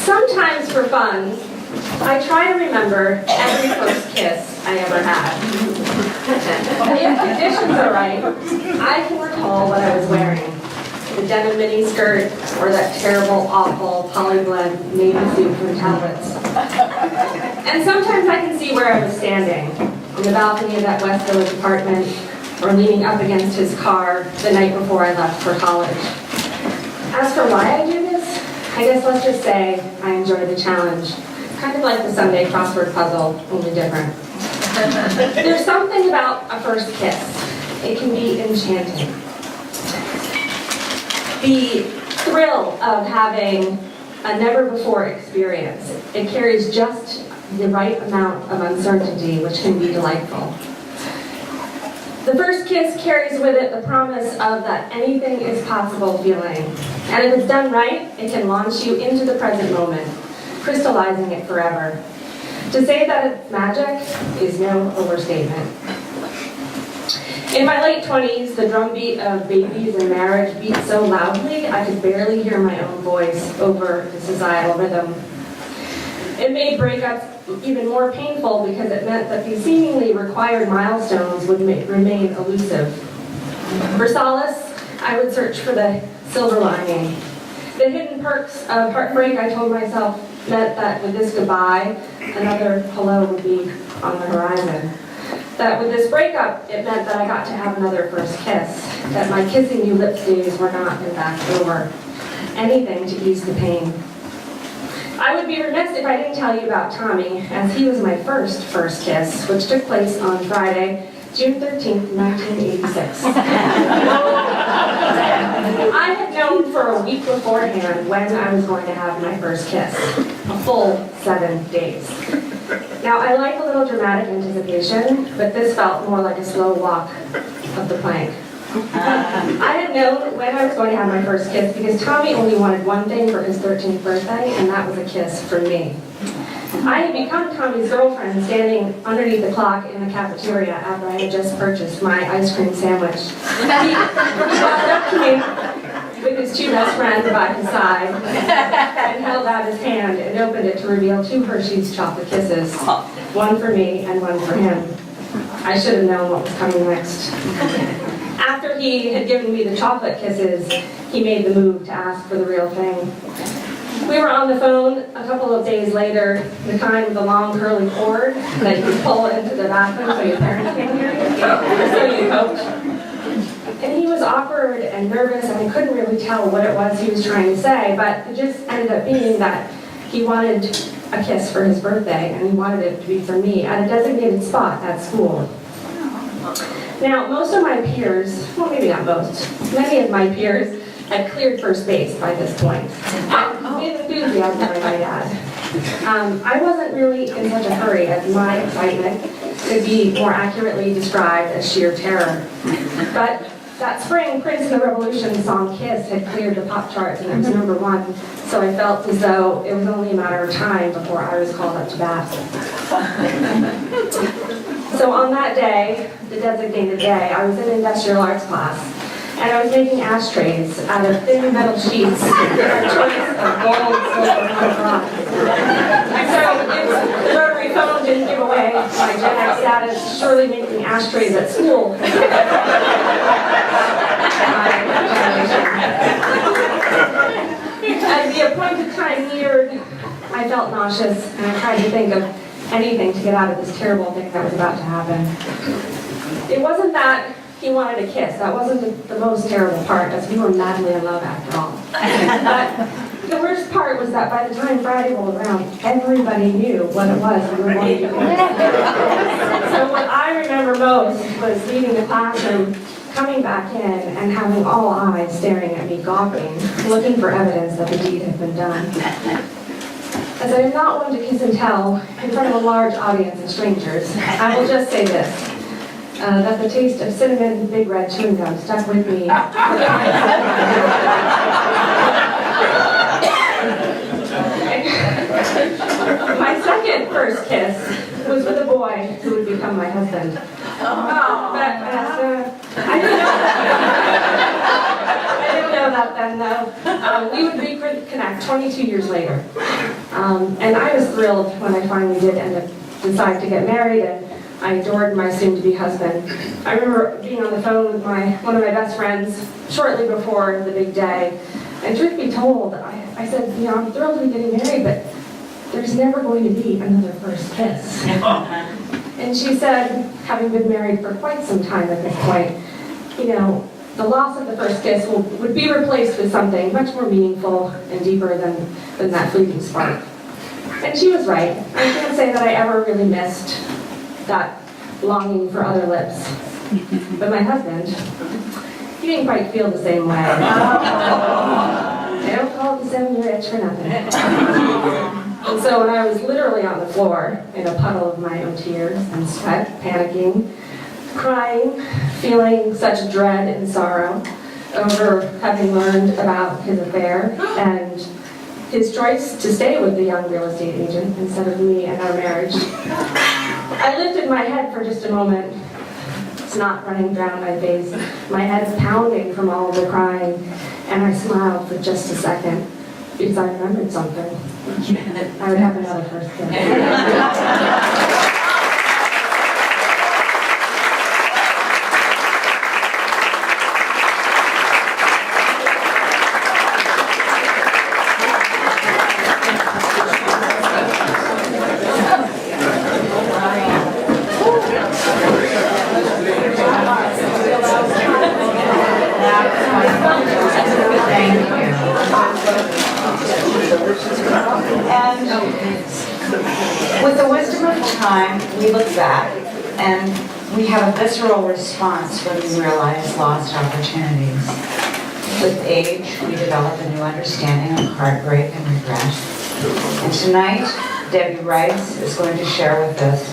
Sometimes for fun, I try to remember every first kiss I ever had. If conditions are right, I can recall what I was wearing. The denim mini skirt or that terrible, awful polyblend navy suit from Talbot's. And sometimes I can see where I was standing, on the balcony of that West Village apartment, or leaning up against his car the night before I left for college. As for why I do this, I guess let's just say I enjoy the challenge. Kind of like the Sunday crossword puzzle, only different. There's something about a first kiss. It can be enchanting. The thrill of having a never-before experience. It carries just the right amount of uncertainty, which can be delightful. The first kiss carries with it the promise of that anything is possible feeling. And if it's done right, it can launch you into the present moment, crystallizing it forever. To say that it's magic is no overstatement. In my late 20s, the drumbeat of babies and marriage beat so loudly I could barely hear my own voice over the societal rhythm. It made breakups even more painful because it meant that these seemingly required milestones would remain elusive. For solace, I would search for the silver lining. The hidden perks of heartbreak, I told myself, meant that with this goodbye, another hello would be on the horizon. That with this breakup, it meant that I got to have another first kiss, that my kissing you lips days were not, in fact, over. Anything to ease the pain. I would be remiss if I didn't tell you about Tommy, as he was my first kiss, which took place on Friday, June 13th, 1986. I had known for a week beforehand when I was going to have my first kiss, a full 7 days. Now, I like a little dramatic anticipation, but this felt more like a slow walk of the plank. I had known when I was going to have my first kiss because Tommy only wanted one thing for his 13th birthday, and that was a kiss from me. I had become Tommy's girlfriend standing underneath the clock in the cafeteria after I had just purchased my ice cream sandwich. He walked up to me with his two best friends by his side and held out his hand and opened it to reveal 2 Hershey's chocolate kisses, one for me and one for him. I should have known what was coming next. After he had given me the chocolate kisses, he made the move to ask for the real thing. We were on the phone a couple of days later, the kind with the long curly cord that you pull into the bathroom so your parents can't hear you, so you coach. And he was awkward and nervous, and I couldn't really tell what it was he was trying to say, but it just ended up being that he wanted a kiss for his birthday, and he wanted it to be for me at a designated spot at school. Now, most of my peers, well, maybe not most, many of my peers had cleared first base by this point. With enthusiasm, I might add. I wasn't really in such a hurry, as my excitement could be more accurately described as sheer terror. But that spring, Prince and the Revolution song Kiss had cleared the pop charts and it was #1, so I felt as though it was only a matter of time before I was called up to bat. So on that day, the designated day, I was in industrial arts class, and I was making ashtrays out of thin metal sheets with a choice of gold, silver, and bronze. So if the rotary phone didn't give away my Gen X status, surely making ashtrays at school. As the appointed time neared, I felt nauseous, and I tried to think of anything to get out of this terrible thing that was about to happen. It wasn't that he wanted a kiss. That wasn't the most terrible part, as we were madly in love after all. But the worst part was that by the time Friday rolled around, everybody knew what it was we were going to do. So what I remember most was leaving the classroom, coming back in, and having all eyes staring at me gawping, looking for evidence that the deed had been done. As I am not one to kiss and tell in front of a large audience of strangers, I will just say this, that the taste of cinnamon Big Red chewing gum stuck with me. My second first kiss was with a boy who would become my husband. But I didn't know that then, though. We would reconnect 22 years later. And I was thrilled when I finally did decide to get married, and I adored my soon-to-be husband. I remember being on the phone with one of my best friends shortly before the big day. And truth be told, I said, I'm thrilled to be getting married, but there's never going to be another first kiss. And she said, having been married for quite some time at this point, the loss of the first kiss would be replaced with something much more meaningful and deeper than that fleeting spark. And she was right. I can't say that I ever really missed that longing for other lips. But my husband, he didn't quite feel the same way. I don't call it the 7-year itch for nothing. And so when I was literally on the floor in a puddle of my own tears and sweat, panicking, crying, feeling such dread and sorrow over having learned about his affair and his choice to stay with the young real estate agent instead of me and our marriage, I lifted my head for just a moment. Snot running down my face, my head pounding from all of the crying, and I smiled for just a second because I remembered something. I would have another first kiss. With the wisdom of time, we look back and we have a visceral response when we realize lost opportunities. With age, we develop a new understanding of heartbreak and regret. And tonight, Debbie Rice is going to share with us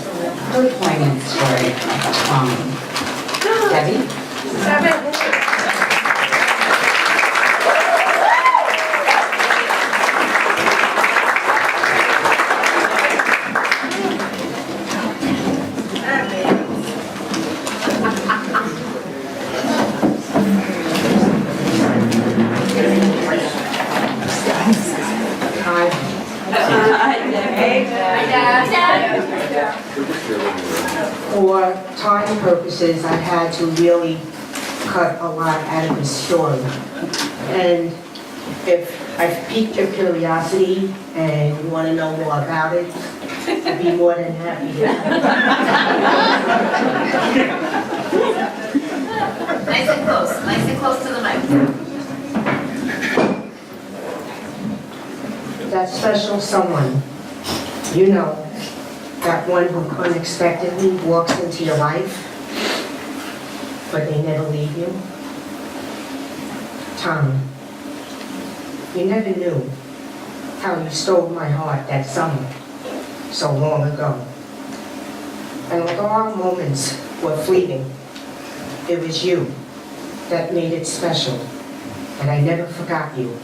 her poignant story of Tommy. Debbie? For time purposes, I had to really cut a lot out of the story. And If I've piqued your curiosity and you want to know more about it, I'd be more than happy to. Nice and close to the mic. That special someone, you know, that one who unexpectedly walks into your life, but they never leave you. Tommy, you never knew how you stole my heart that summer, so long ago. And although our moments were fleeting, it was you that made it special, and I never forgot you.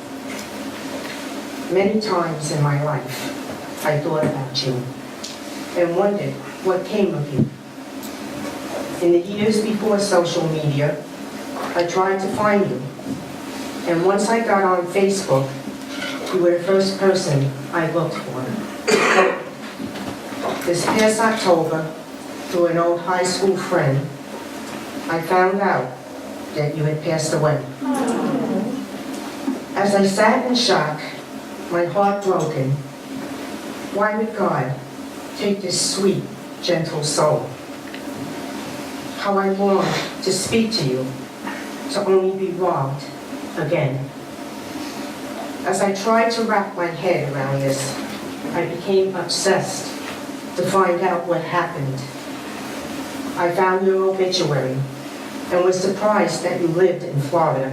Many times in my life, I thought about you and wondered what came of you. In the years before social media, I tried to find you. And once I got on Facebook, you were the first person I looked for. This past October, through an old high school friend, I found out that you had passed away. As I sat in shock, my heart broken, why would God take this sweet, gentle soul? How I longed to speak to you, to only be robbed again. As I tried to wrap my head around this, I became obsessed to find out what happened. I found your obituary and was surprised that you lived in Florida,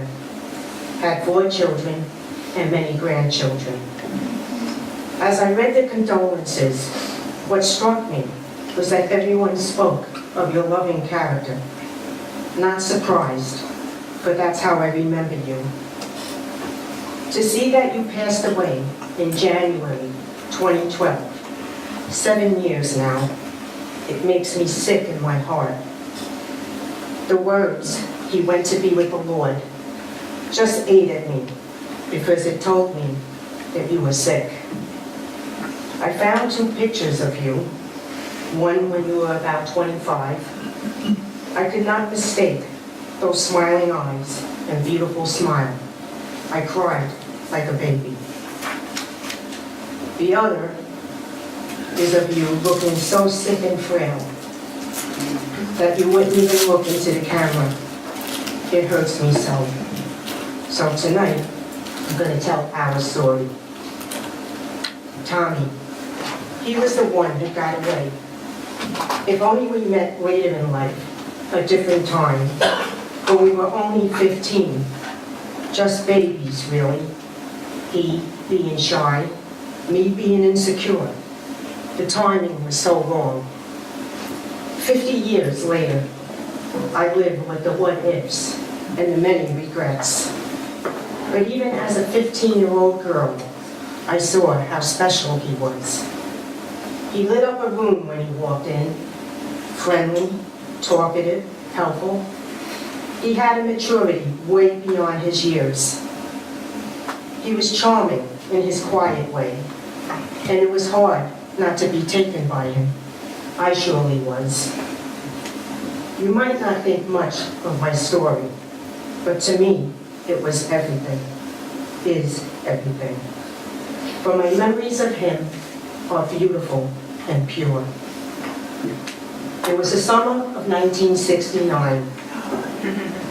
had 4 children and many grandchildren. As I read the condolences, what struck me was that everyone spoke of your loving character. Not surprised, but that's how I remember you. To see that you passed away in January 2012, 7 years now, it makes me sick in my heart. The words, "He went to be with the Lord," just ate at me because it told me that you were sick. I found 2 pictures of you, one when you were about 25. I could not mistake those smiling eyes and beautiful smile. I cried like a baby. The other is of you looking so sick and frail that you wouldn't even look into the camera. It hurts me so. So tonight, I'm going to tell our story. Tommy, he was the one who got away. If only we met later in life, a different time, when we were only 15, just babies, really. He being shy, me being insecure. The timing was so wrong. 50 years later, I live with the what-ifs and the many regrets. But even as a 15-year-old girl, I saw how special he was. He lit up a room when he walked in, friendly, talkative, helpful. He had a maturity way beyond his years. He was charming in his quiet way, and it was hard not to be taken by him. I surely was. You might not think much of my story, but to me, it was everything, is everything. For my memories of him are beautiful and pure. It was the summer of 1969.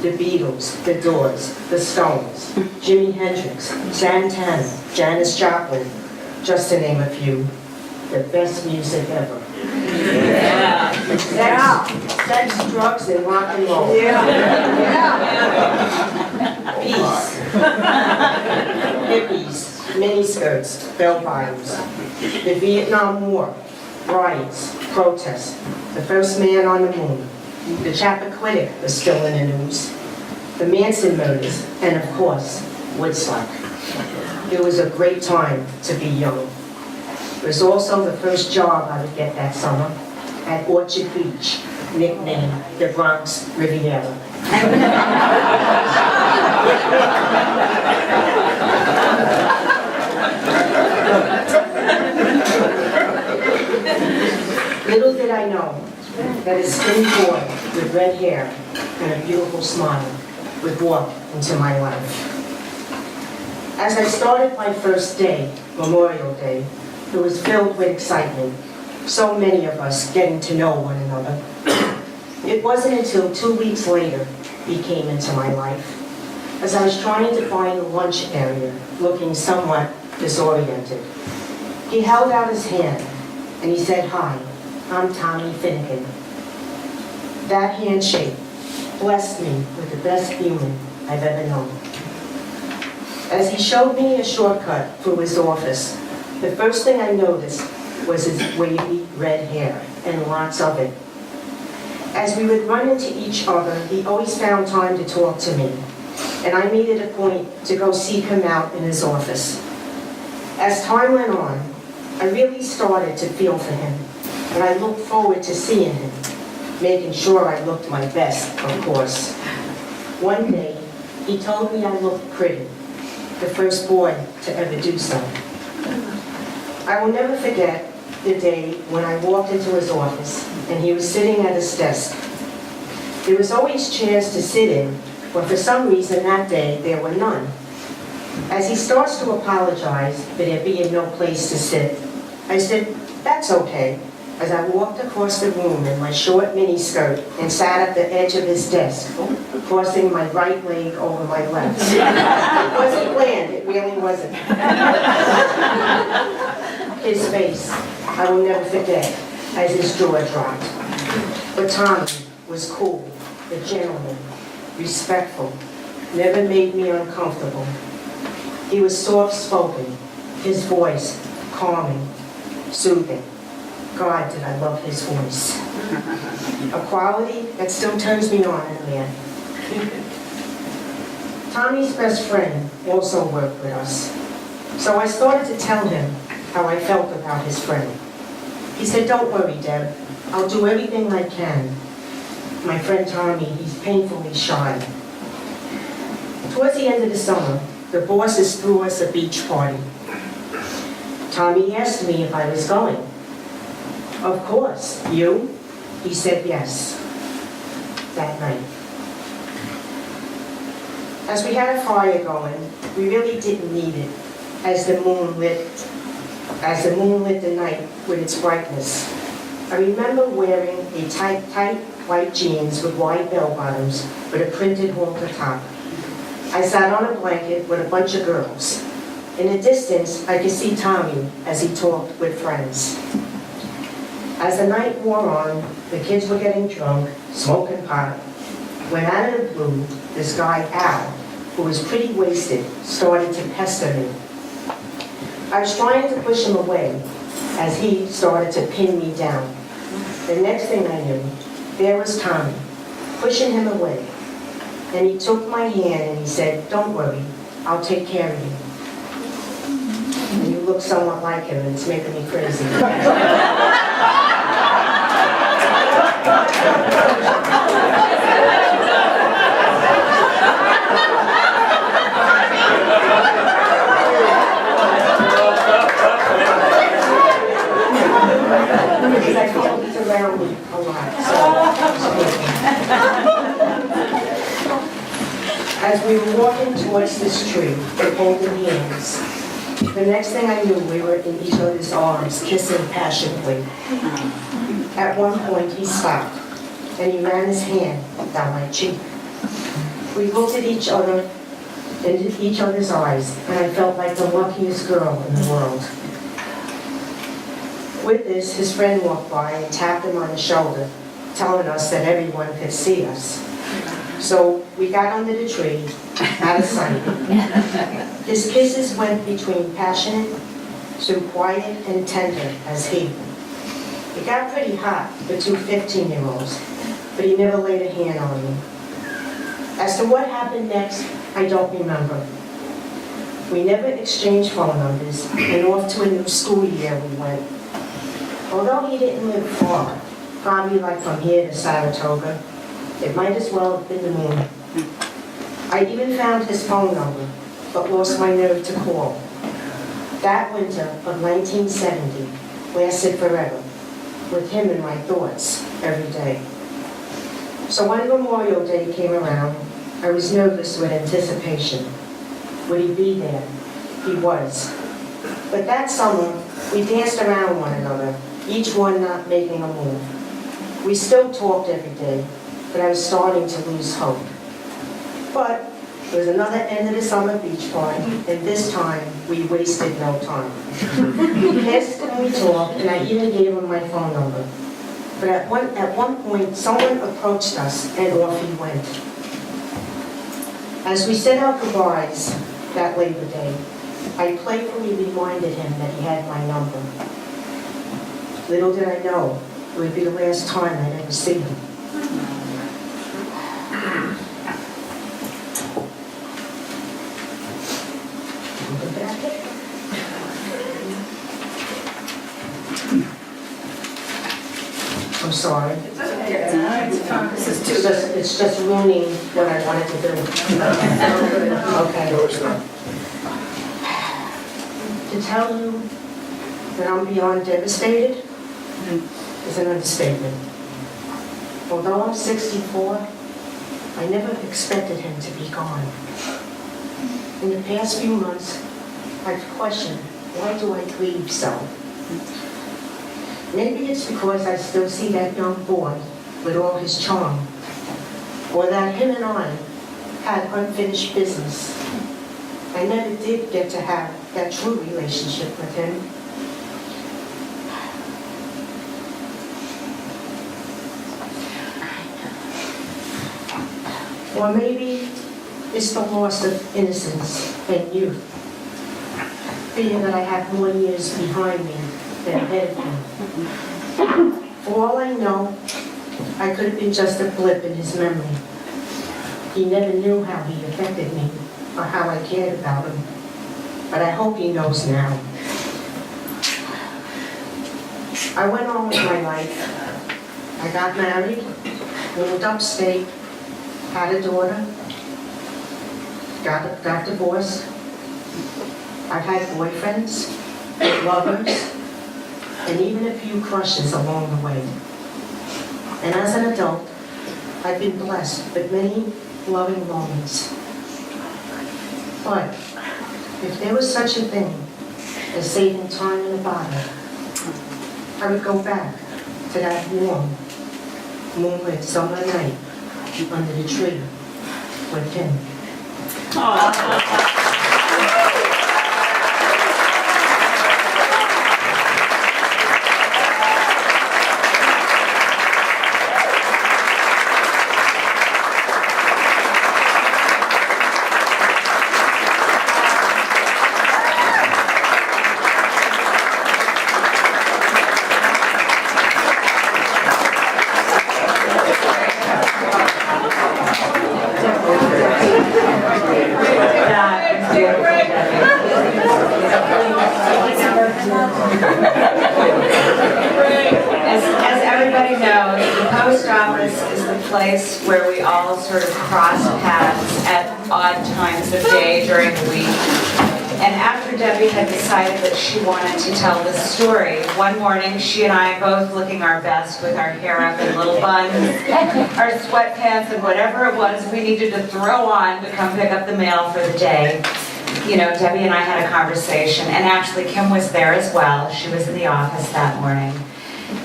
The Beatles, the Doors, the Stones, Jimi Hendrix, Santana, Janis Joplin, just to name a few. The best music ever. Yeah. Sex, drugs, and rock and roll. Peace. Hippies, miniskirts, bell bottoms. The Vietnam War, riots, protests, the first man on the moon. The Chappaquiddick was still in the news. The Manson murders, and of course, Woodstock. It was a great time to be young. It was also the first job I would get that summer at Orchard Beach, nicknamed the Bronx Riviera. Little did I know that a skinny boy with red hair and a beautiful smile would walk into my life. As I started my first day, Memorial Day, it was filled with excitement. So many of us getting to know one another. It wasn't until 2 weeks later he came into my life. As I was trying to find a lunch area, looking somewhat disoriented. He held out his hand and he said, "Hi, I'm Tommy Finnegan." That handshake blessed me with the best human I've ever known. As he showed me a shortcut through his office, the first thing I noticed was his wavy red hair and lots of it. As we would run into each other, he always found time to talk to me, and I made it a point to go seek him out in his office. As time went on, I really started to feel for him, and I looked forward to seeing him, making sure I looked my best, of course. One day, he told me I looked pretty, the first boy to ever do so. I will never forget the day when I walked into his office and he was sitting at his desk. There was always chairs to sit in, but for some reason that day there were none. As he starts to apologize for there being no place to sit, I said, "That's okay," as I walked across the room in my short miniskirt and sat at the edge of his desk, crossing my right leg over my left. It wasn't planned, it really wasn't. His face, I will never forget, as his jaw dropped. But Tommy was cool, a gentleman, respectful, never made me uncomfortable. He was soft-spoken, his voice calming, soothing. God, did I love his voice. A quality that still turns me on in a man. Tommy's best friend also worked with us. So I started to tell him how I felt about his friend. He said, "Don't worry, Deb. I'll do everything I can." My friend Tommy, he's painfully shy. Towards the end of the summer, the bosses threw us a beach party. Tommy asked me if I was going. "Of course. You?" He said yes. That night. As we had a fire going, we really didn't need it, as the moon lit the night with its brightness. I remember wearing a tight white jeans with wide bell bottoms with a printed halter top. I sat on a blanket with a bunch of girls. In the distance, I could see Tommy as he talked with friends. As the night wore on, the kids were getting drunk, smoking pot, when out of the blue, this guy, Al, who was pretty wasted, started to pester me. I was trying to push him away as he started to pin me down. The next thing I knew, there was Tommy, pushing him away. And he took my hand and he said, "Don't worry, I'll take care of you." And you look somewhat like him and it's making me crazy. Because I feel he's around me a lot. So. As we were walking towards this tree, holding hands, the next thing I knew, we were in each other's arms, kissing passionately. At one point, he stopped, and he ran his hand down my cheek. We looked at each other, into each other's eyes, and I felt like the luckiest girl in the world. With this, his friend walked by and tapped him on the shoulder, telling us that everyone could see us. So we got under the tree, out of sight. His kisses went between passionate to quiet and tender as he. It got pretty hot for two 15-year-olds, but he never laid a hand on me. As to what happened next, I don't remember. We never exchanged phone numbers, and off to a new school year we went. Although he didn't live far, probably like from here to Saratoga, it might as well have been the moon. I even found his phone number, but lost my nerve to call. That winter of 1970 lasted forever, with him in my thoughts every day. So when Memorial Day came around, I was nervous with anticipation. Would he be there? he was. But that summer, we danced around one another, each one not making a move. We still talked every day, but I was starting to lose hope. But there was another end of the summer beach party, and this time, we wasted no time. We kissed and we talked, and I even gave him my phone number. But at one point, someone approached us, and off he went. As we said our goodbyes that Labor Day, I playfully reminded him that he had my number. Little did I know, it would be the last time I'd ever see him. I'm sorry. It's just ruining what I wanted to do. Okay. To tell you that I'm beyond devastated is an understatement. Although I'm 64, I never expected him to be gone. In the past few months, I've questioned, why do I grieve so? Maybe it's because I still see that young boy with all his charm, or that him and I had unfinished business. I never did get to have that true relationship with him. Or maybe it's the loss of innocence and youth, feeling that I have more years behind me than ahead of me. For all I know, I could have been just a blip in his memory. He never knew how he affected me or how I cared about him, but I hope he knows now. I went on with my life. I got married, moved upstate, had a daughter, got divorced. I've had boyfriends, lovers, and even a few crushes along the way. And as an adult, I've been blessed with many loving moments. But if there was such a thing as saving time in a bottle, I would go back to that warm, moonlit summer night under the tree with him. As everybody knows, the post office is the place where we all sort of cross paths at odd times of day during the week. And after Debbie had decided that she wanted to tell this story, one morning she and I both looking our best with our hair up in little buns, our sweatpants and whatever it was we needed to throw on to come pick up the mail for the day. You know, Debbie and I had a conversation, and actually Kim was there as well. She was in the office that morning.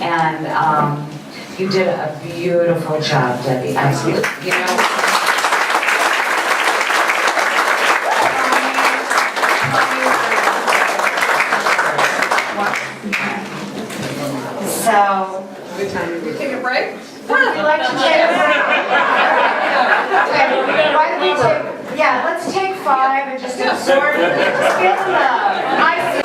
And you did a beautiful job, Debbie. Absolutely. You know, so, Good time. We take a break? would you like to take a break? Okay, why don't we take, yeah, let's take 5 and just absorb it. Just feel the love. I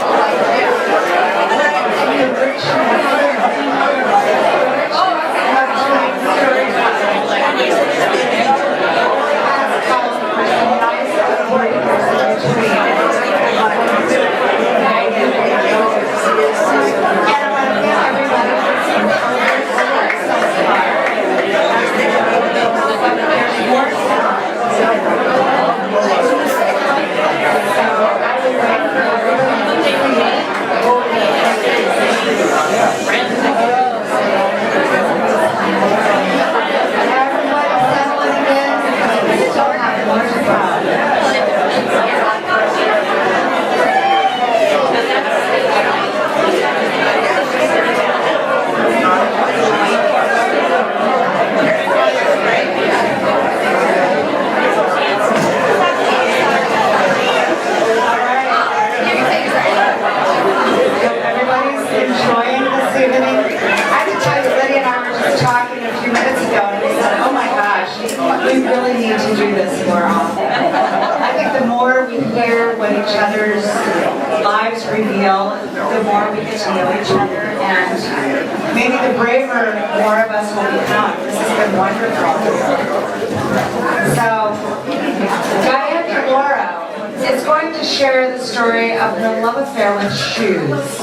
Yeah. really need to do this more often. I think the more we hear what each other's lives reveal, the more we get to know each other, and maybe the braver more of us will become. This has been wonderful. So, Diane DeLauro is going to share the story of her love affair with shoes.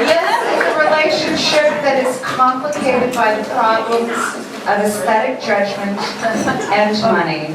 This is a relationship that is complicated by the problems of aesthetic judgment and money.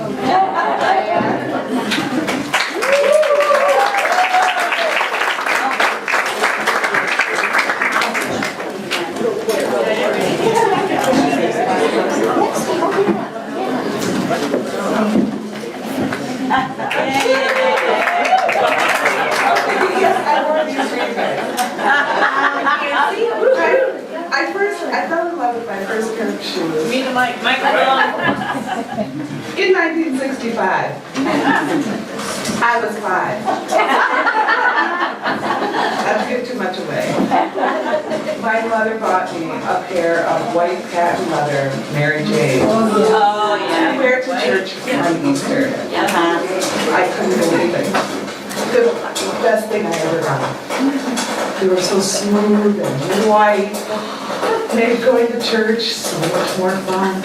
I fell in love with my first pair of shoes Meet the microphone. in 1965. I was 5. I'd give too much away. My mother bought me a pair of white patent leather Mary Jane. Oh, I wear to church on Easter. I couldn't believe it. The best thing I ever got. They were so smooth and white. Made going to church so much more fun.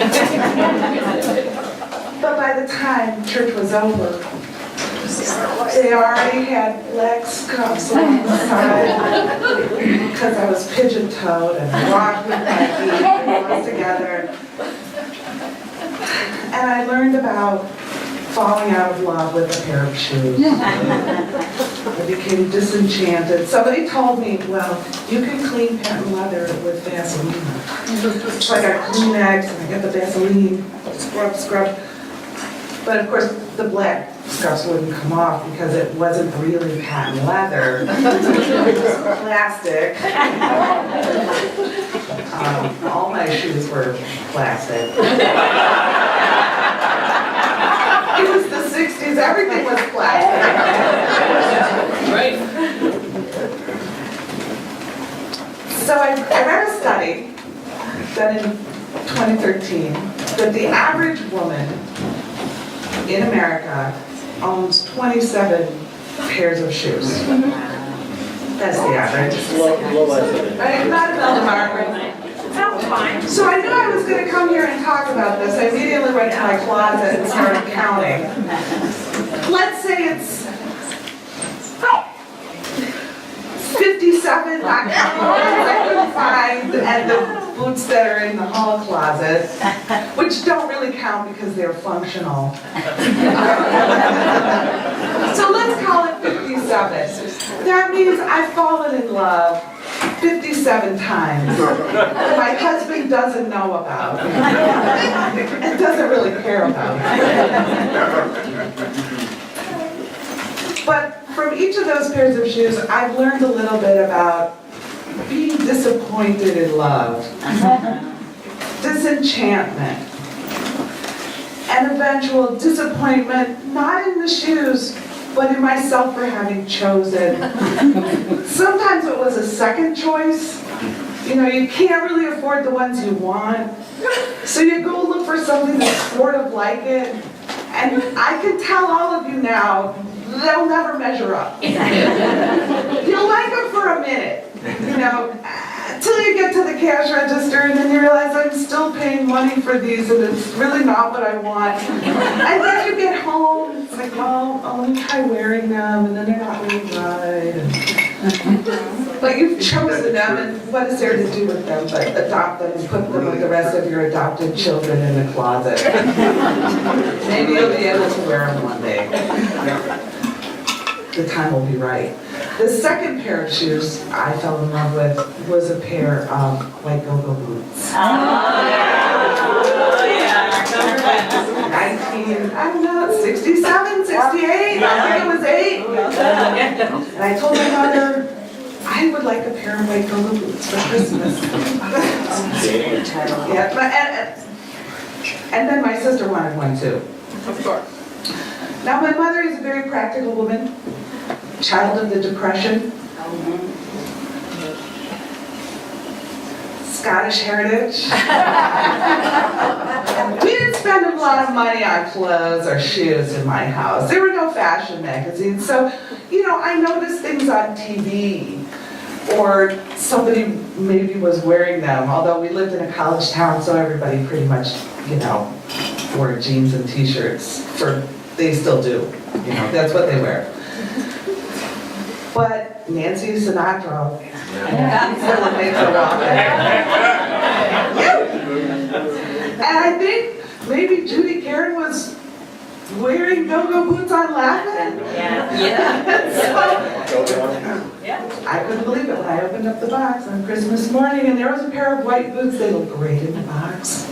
But by the time church was over, they already had black scuffs on the side because I was pigeon-toed and I walked with my feet together. And I learned about falling out of love with a pair of shoes. I became disenchanted. Somebody told me, well, you can clean patent leather with Vaseline. So I got Kleenex and I got the Vaseline, scrub. But of course, the black scuffs wouldn't come off because it wasn't really patent leather. It was plastic. All my shoes were plastic. It was the 60s, everything was plastic. Right. So I read a study done in 2013 that the average woman in America owns 27 pairs of shoes. That's the average. Right? Not about the market. Sounds fine. So I knew I was going to come here and talk about this. I immediately went to my closet and started counting. Let's say it's 57, not counting the ones I couldn't find, and the boots that are in the hall closet, which don't really count because they're functional. So let's call it 57. That means I've fallen in love 57 times that my husband doesn't know about and doesn't really care about. But from each of those pairs of shoes, I've learned a little bit about being disappointed in love, disenchantment, and eventual disappointment, not in the shoes, but in myself for having chosen. Sometimes it was a second choice. You know, you can't really afford the ones you want, so you go look for something that's sort of like it. And I can tell all of you now, they'll never measure up. You'll like them for a minute, you know, until you get to the cash register and then you realize I'm still paying money for these and it's really not what I want. And then you get home, it's like, well, I'll let me try wearing them, and then they're not really right. But you've chosen them, and what is there to do with them but adopt them and put them with the rest of your adopted children in the closet? Maybe you'll be able to wear them one day. The time will be right. The second pair of shoes I fell in love with was a pair of white go-go boots. 1967, 68, I think it was 8. And I told my mother, I would like a pair of white go-go boots for Christmas. Yeah, and then my sister wanted one too. Of course. Now my mother is a very practical woman, child of the Depression. Scottish heritage. We didn't spend a lot of money on clothes or shoes in my house. There were no fashion magazines, so, I noticed things on TV, or somebody maybe was wearing them, although we lived in a college town, so everybody pretty much, wore jeans and t-shirts. They still do, that's what they wear. But Nancy Sinatra still makes a walk. And I think maybe Judy Karen was wearing go-go boots on Laughlin. I couldn't believe it when I opened up the box on Christmas morning and there was a pair of white boots. They looked great in the box.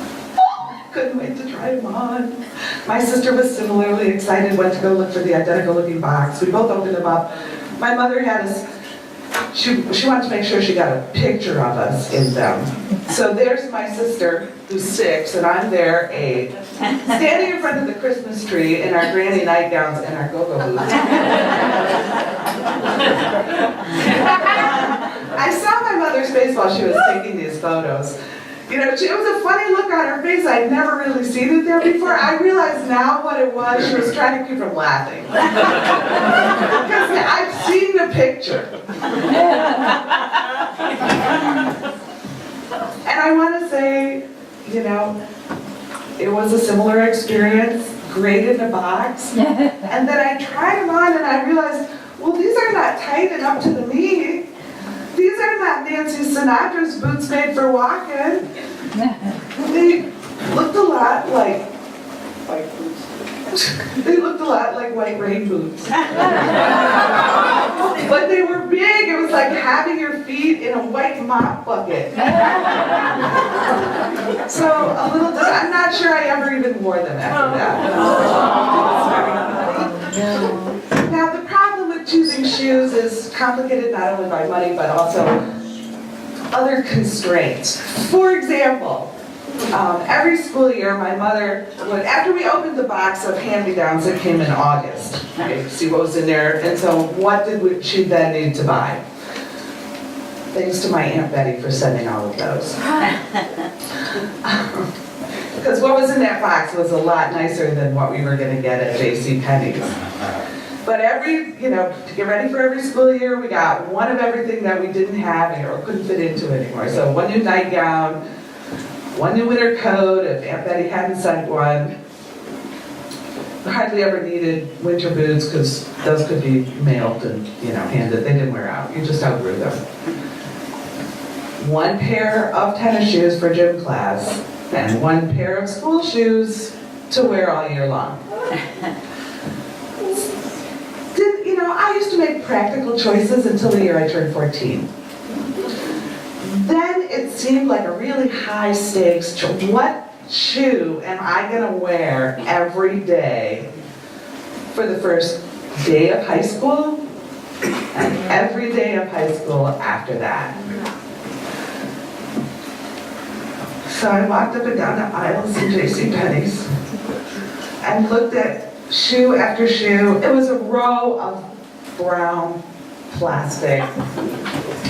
Couldn't wait to try them on. My sister was similarly excited, went to go look for the identical looking box. We both opened them up. My mother had us, she wanted to make sure she got a picture of us in them. So there's my sister, who's 6, and I'm there, 8, standing in front of the Christmas tree in our granny nightgowns and our go-go boots. I saw my mother's face while she was taking these photos. It was a funny look on her face. I'd never really seen it there before. I realize now what it was. She was trying to keep from laughing. Because I've seen the picture. And I want to say, it was a similar experience, great in the box. And then I tried them on and I realized, well, these are not tight and up to the knee. These are not Nancy Sinatra's boots made for walking. They looked a lot like white boots. They looked a lot like white rain boots. But they were big. It was like having your feet in a white mop bucket. So I'm not sure I ever even wore them after that. Now the problem with choosing shoes is complicated not only by money but also other constraints. For example, every school year my mother would, after we opened the box of hand-me-downs that came in August, see what was in there, and so what did she then need to buy? Thanks to my Aunt Betty for sending all of those. Because what was in that box was a lot nicer than what we were going to get at JCPenney's. But to get ready for every school year, we got one of everything that we didn't have or couldn't fit into anymore. So one new nightgown, one new winter coat, if Aunt Betty hadn't sent one. We hardly ever needed winter boots because those could be mailed and, handed. They didn't wear out. You just outgrew them. One pair of tennis shoes for gym class, and one pair of school shoes to wear all year long. I used to make practical choices until the year I turned 14. Then it seemed like a really high stakes choice. What shoe am I going to wear every day for the first day of high school and every day of high school after that? So I walked up and down the aisles in JCPenney's and looked at shoe after shoe. It was a row of brown plastic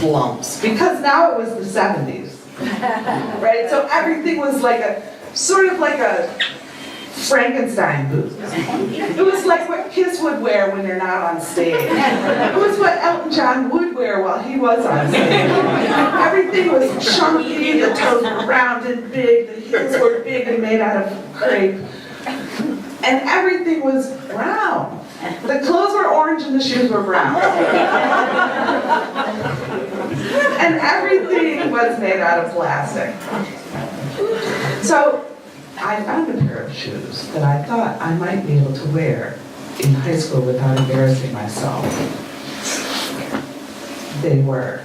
lumps because now it was the 70s, right? So everything was like sort of like a Frankenstein boot. It was like what Kiss would wear when they're not on stage. It was what Elton John would wear while he was on stage. Everything was chunky, the toes were round and big, the heels were big and made out of crepe. And everything was brown. The clothes were orange and the shoes were brown. And everything was made out of plastic. So I found a pair of shoes that I thought I might be able to wear in high school without embarrassing myself. They were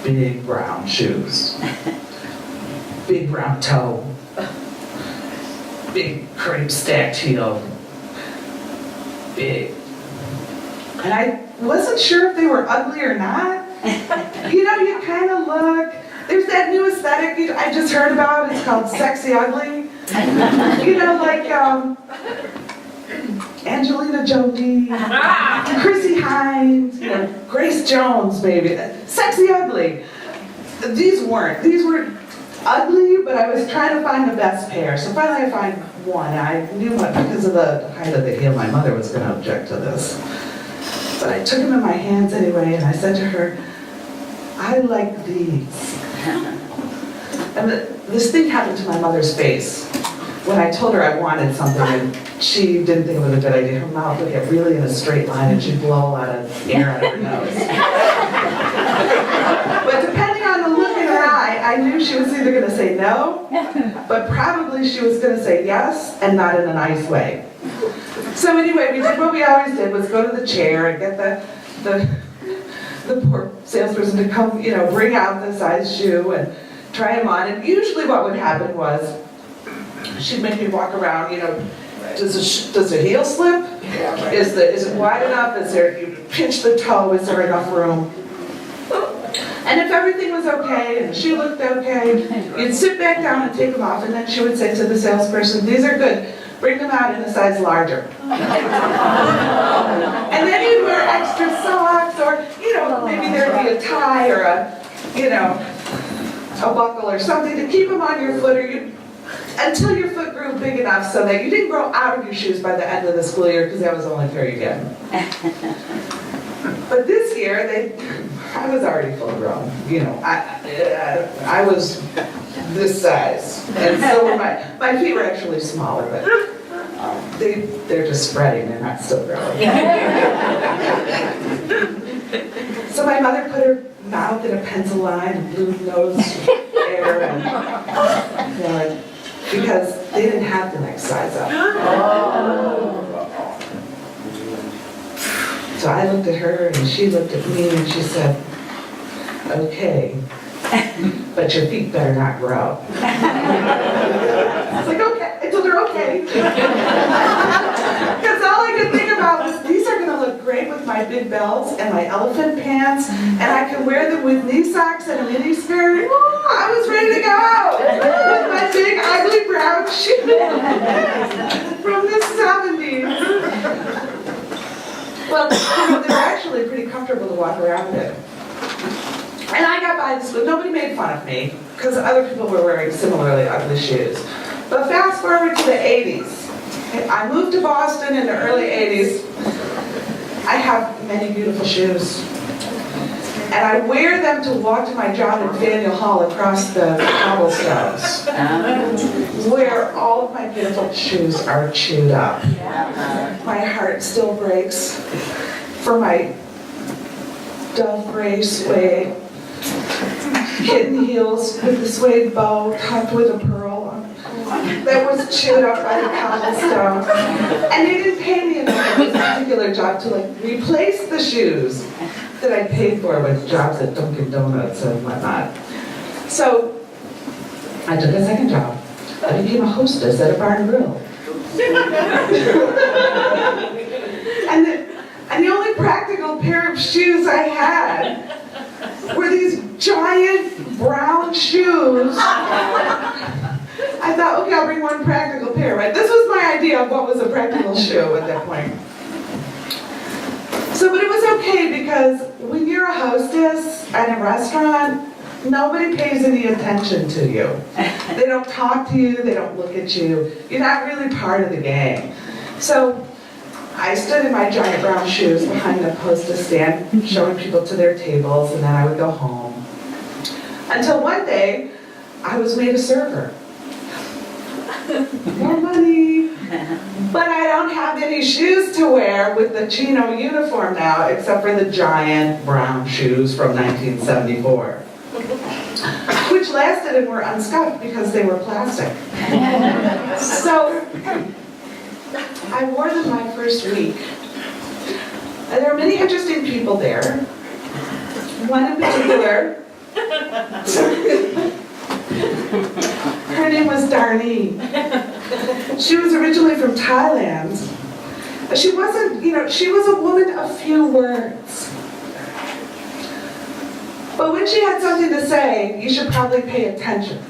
big brown shoes. Big brown toe. Big crepe stacked heel. Big. And I wasn't sure if they were ugly or not. You kind of look. There's that new aesthetic I just heard about. It's called sexy ugly. Like Angelina Jolie, Chrissy Hines, Grace Jones, maybe. Sexy ugly. These weren't. These were ugly, but I was trying to find the best pair. So finally I find one. I knew what, because of the height of the heel, my mother was going to object to this. But I took them in my hands anyway, and I said to her, I like these. And this thing happened to my mother's face. When I told her I wanted something, and she didn't think it was a good idea, her mouth would get really in a straight line, and she'd blow a lot of air out of her nose. But depending on the look in her eye, I knew she was either going to say no, but probably she was going to say yes, and not in a nice way. So anyway, we did what we always did, was go to the chair and get the poor salesperson to come, bring out the size shoe and try them on. And usually what would happen was, she'd make me walk around, does the heel slip? Is it wide enough? You pinch the toe, is there enough room? And if everything was okay and the shoe looked okay, you'd sit back down and take them off, and then she would say to the salesperson, these are good, bring them out in a size larger. And then you'd wear extra socks, or, maybe there'd be a tie or a buckle or something to keep them on your foot, or until your foot grew big enough so that you didn't grow out of your shoes by the end of the school year, because that was the only pair you get. But this year, I was already full grown. I was this size, and so were my feet were actually smaller, but they're just spreading, they're not still growing. So my mother put her mouth in a pencil line and blew nose air, and because they didn't have the next size up. So I looked at her and she looked at me and she said, okay, but your feet better not grow. I was like, okay. I told her, okay. Because all I could think about was, these are going to look great with my big belts and my elephant pants, and I can wear them with knee socks and a mini skirt. I was ready to go with my big, ugly brown shoes from the 70s. Well, they're actually pretty comfortable to walk around in. And I got by the school. Nobody made fun of me, because other people were wearing similarly ugly shoes. But fast forward to the 80s. I moved to Boston in the early 80s. I have many beautiful shoes. And I wear them to walk to my job at Faneuil Hall across the cobblestones, where all of my beautiful shoes are chewed up. My heart still breaks for my Dove gray suede kitten heels with the suede bow topped with a pearl that was chewed up by the cobblestone. And they didn't pay me enough for this particular job to replace the shoes that I paid for with jobs at Dunkin' Donuts and whatnot. So I took a second job. I became a hostess at a bar and grill. And the only practical pair of shoes I had were these giant brown shoes. I thought, okay, I'll bring one practical pair, right? This was my idea of what was a practical shoe at that point. So, but it was okay, because when you're a hostess at a restaurant, nobody pays any attention to you. They don't talk to you, they don't look at you. You're not really part of the gang. So I stood in my giant brown shoes behind the hostess stand, showing people to their tables, and then I would go home. Until one day, I was made a server. More money. But I don't have any shoes to wear with the chino uniform now, except for the giant brown shoes from 1974. Which lasted and were unscuffed because they were plastic. So I wore them my first week. And there were many interesting people there. One in particular, her name was Darnie. She was originally from Thailand. She wasn't, she was a woman of few words. But when she had something to say, you should probably pay attention.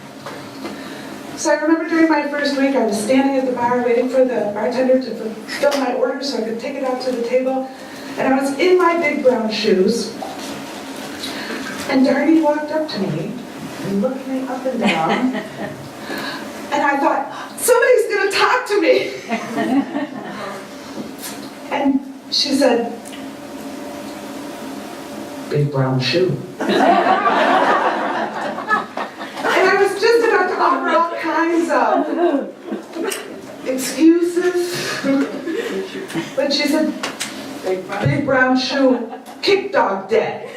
So I remember during my first week, I was standing at the bar waiting for the bartender to fill my order so I could take it out to the table. And I was in my big brown shoes. And Darnie walked up to me and looked me up and down. And I thought, somebody's gonna talk to me. And she said, big brown shoe. And I was just about to offer all kinds of excuses. But she said, big brown shoe, kick dog dead.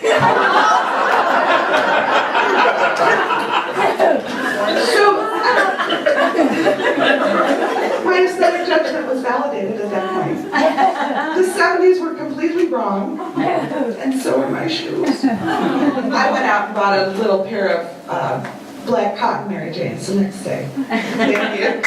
So, my aesthetic judgment was validated at that point. The 70s were completely wrong, and so were my shoes. I went out and bought a little pair of black cotton Mary Janes the next day. Thank you.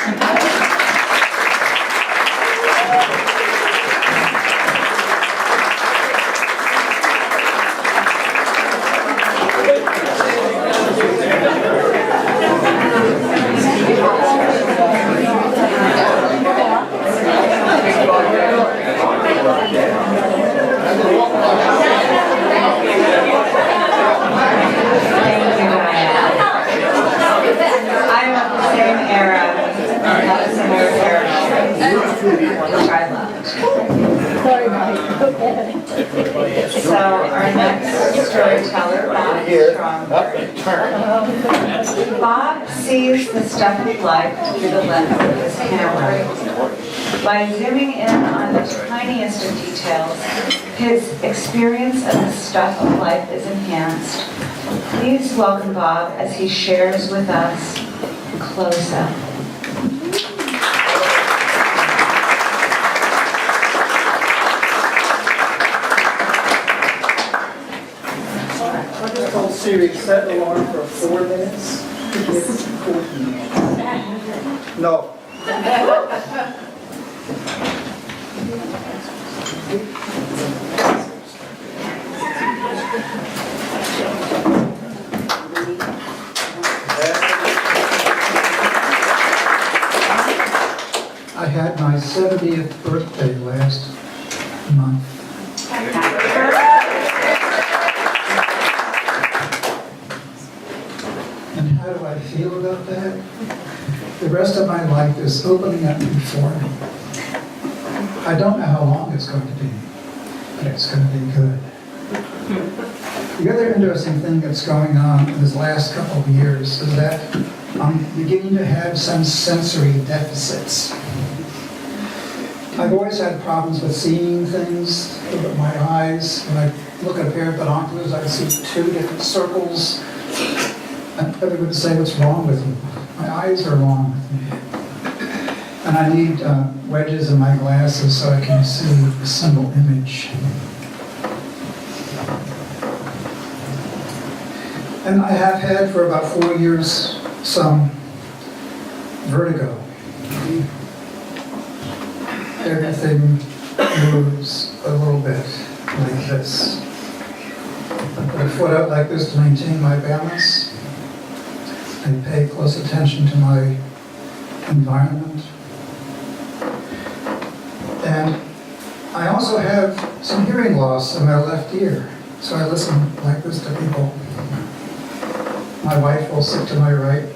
I'm of the same era, not a similar era, which I loved. So our next storyteller, Bob Stromberg. Bob sees the stuff of life through the lens of his camera. By zooming in on the tiniest of details, his experience of the stuff of life is enhanced. Please welcome Bob as he shares with us Close Up. This whole series, set an alarm for 4 minutes. No. I had my 70th birthday last month. And how do I feel about that? The rest of my life is opening up before me. I don't know how long it's going to be, but it's going to be good. The other interesting thing that's going on in this last couple of years is that I'm beginning to have some sensory deficits. I've always had problems with seeing things with my eyes. When I look at a pair of binoculars, I see 2 different circles. And everybody would say, what's wrong with you? My eyes are wrong with me. And I need wedges in my glasses so I can see a single image. And I have had for about 4 years some vertigo. Everything moves a little bit like this. I put a foot out like this to maintain my balance. I pay close attention to my environment. And I also have some hearing loss in my left ear, so I listen like this to people. My wife will sit to my right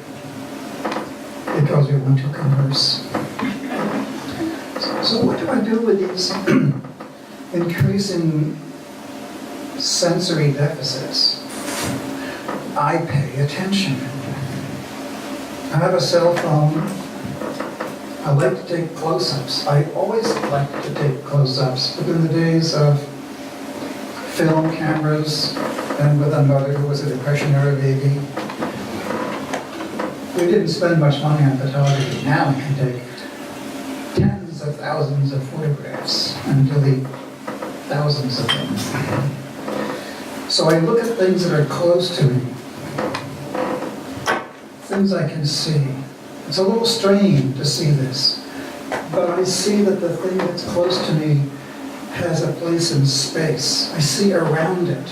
because we want to converse. So what do I do with these increasing sensory deficits? I pay attention. I have a cell phone. I like to take close-ups. I always like to take close-ups, but in the days of film cameras and with a mother who was a Depression-era baby, we didn't spend much money on photography. Now we can take tens of thousands of photographs and delete thousands of them. So I look at things that are close to me, things I can see. It's a little strange to see this, but I see that the thing that's close to me has a place in space. I see around it,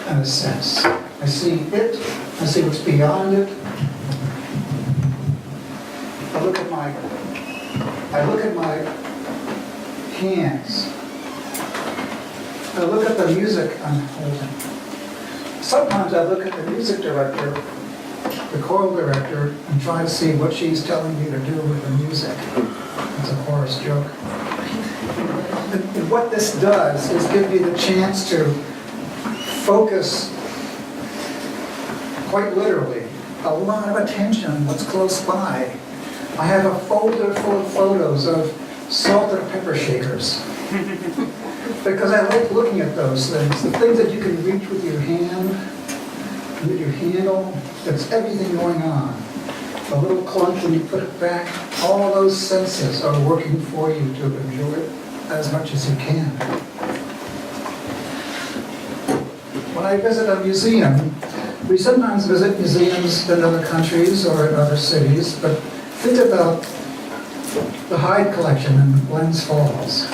in a sense. I see it, I see what's beyond it. I look at my hands. I look at the music I'm holding. Sometimes I look at the music director the choral director and try to see what she's telling me to do with the music. It's a chorus joke. And what this does is give me the chance to focus, quite literally, a lot of attention on what's close by. I have a folder full of photos of salt and pepper shakers. Because I like looking at those things, the things that you can reach with your hand, with your handle, that's everything going on. A little clunk when you put it back, all those senses are working for you to enjoy it as much as you can. When I visit a museum, we sometimes visit museums in other countries or in other cities, but think about the Hyde collection in Glens Falls.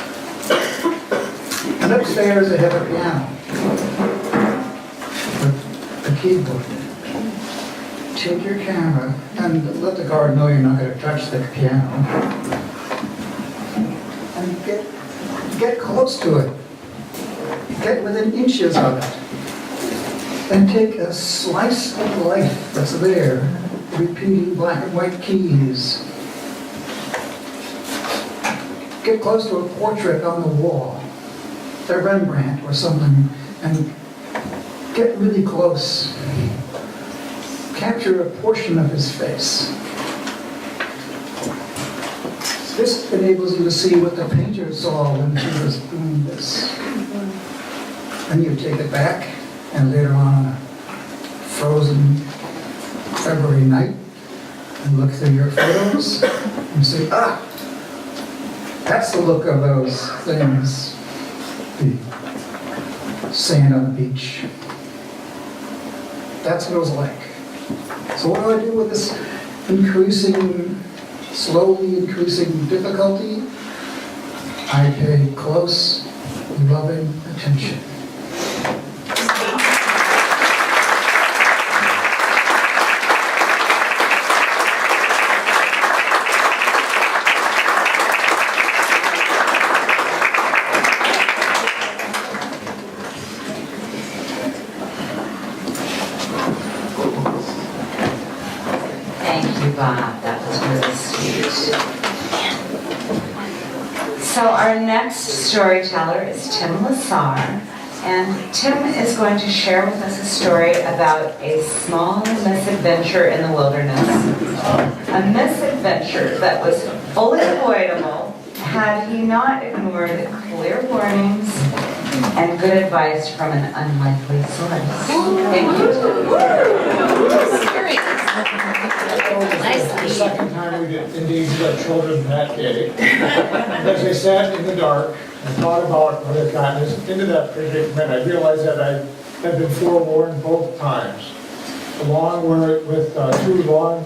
And upstairs they have a piano with a keyboard. Take your camera and let the guard know you're not going to touch the piano. And get close to it. Get within inches of it. And take a slice of life that's there, repeating black and white keys. Get close to a portrait on the wall, a Rembrandt or something, and get really close. Capture a portion of his face. This enables you to see what the painter saw when he was doing this. And you take it back, and later on a frozen February night, and look through your photos, and say, ah, that's the look of those things. The sand on the beach. That's what it was like. So what do I do with this slowly increasing difficulty? I pay close, loving attention. Bob, that was really sweet. So our next storyteller is Tim Lassar, and Tim is going to share with us a story about a small misadventure in the wilderness. A misadventure that was fully avoidable had he not ignored clear warnings and good advice from an unlikely source. Thank you. The second time we did indeed let children that day. As I sat in the dark and thought about what had gotten us into that predicament, I realized that I had been forewarned both times. Along with two long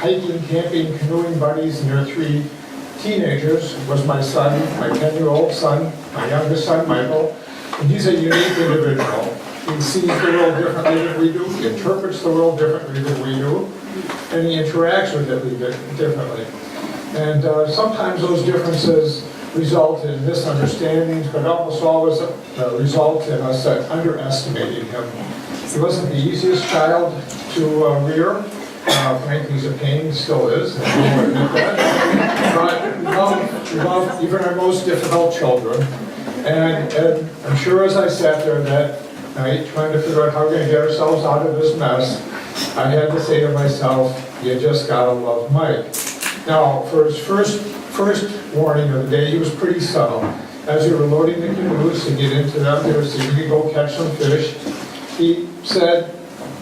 hiking, camping, canoeing buddies and their three teenagers was my son, my 10-year-old son, my youngest son, Michael. And he's a unique individual. He sees the world differently than we do, he interprets the world differently than we do, and he interacts with it differently. And sometimes those differences result in misunderstandings, but almost always result in us underestimating him. He wasn't the easiest child to rear. Frankly, he's a pain, he still is. But we love even our most difficult children. And I'm sure as I sat there that night trying to figure out how we're going to get ourselves out of this mess, I had to say to myself, you just gotta love Mike. Now, for his first warning of the day, he was pretty subtle. As we were loading the canoes to get into them, they were saying, we could go catch some fish. He said,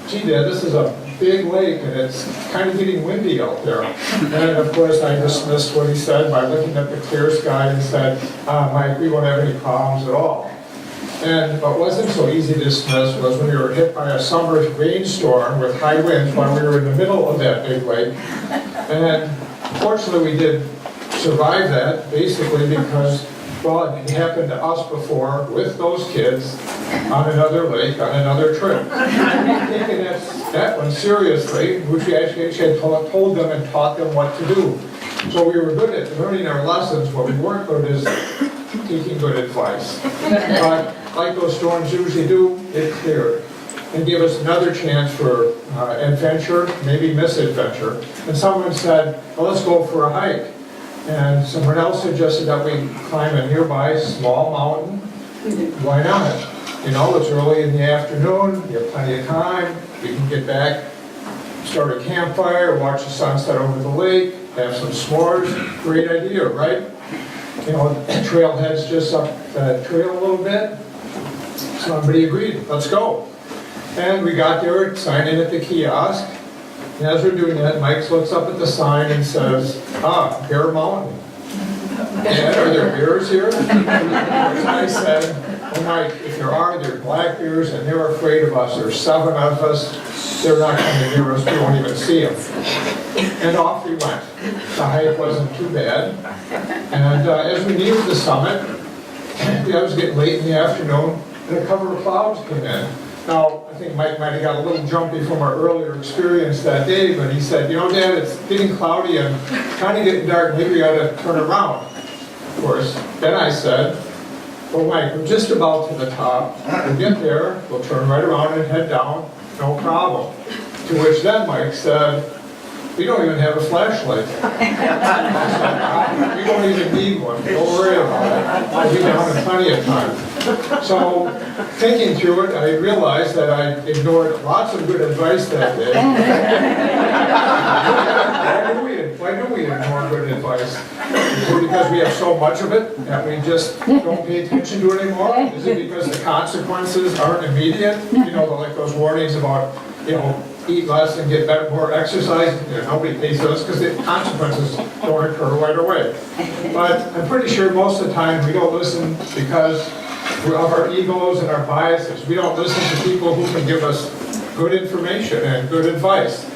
gee, Dad, this is a big lake and it's kind of getting windy out there. And of course, I dismissed what he said by looking at the clear sky and said, Mike, we won't have any problems at all. And what wasn't so easy to dismiss was when we were hit by a summer rainstorm with high winds while we were in the middle of that big lake. And fortunately, we did survive that, basically because, well, it happened to us before with those kids on another lake, on another trip. Taking that one seriously, which we actually had told them and taught them what to do. So we were good at learning our lessons. What we weren't good is taking good advice. But like those storms usually do, it cleared. and give us another chance for adventure, maybe misadventure. And someone said, well, let's go for a hike. And someone else suggested that we climb a nearby small mountain. Why not? You know, it's early in the afternoon, you have plenty of time, we can get back, start a campfire, watch the sunset over the lake, have some s'mores. Great idea, right? You know, trailhead's just up the trail a little bit. Somebody agreed, let's go. And we got there, signed in at the kiosk. And as we're doing that, Mike looks up at the sign and says, Bear Mountain. Dad, are there bears here? And I said, oh Mike, if there are, they're black bears and they're afraid of us. There's 7 of us. They're not coming near us. We won't even see them. And off we went. The hike wasn't too bad. And as we neared the summit, it was getting late in the afternoon, and a cover of clouds came in. Now, I think Mike might have got a little jumpy from our earlier experience that day, but he said, you know, Dad, it's getting cloudy and kind of getting dark. Maybe we ought to turn around. Of course, then I said, well, Mike, we're just about to the top. We'll get there, we'll turn right around and head down. No problem. To which then Mike said, we don't even have a flashlight. We don't even need one. Don't worry about it. We'll be down in plenty of time. So, thinking through it, I realized that I ignored lots of good advice that day. Why do we ignore good advice? Is it because we have so much of it that we just don't pay attention to it anymore? Is it because the consequences aren't immediate? You know, like those warnings about, you know, eat less and get better, more exercise. You know, nobody pays those because the consequences don't occur right away. But I'm pretty sure most of the time we don't listen because of our egos and our biases. We don't listen to people who can give us good information and good advice.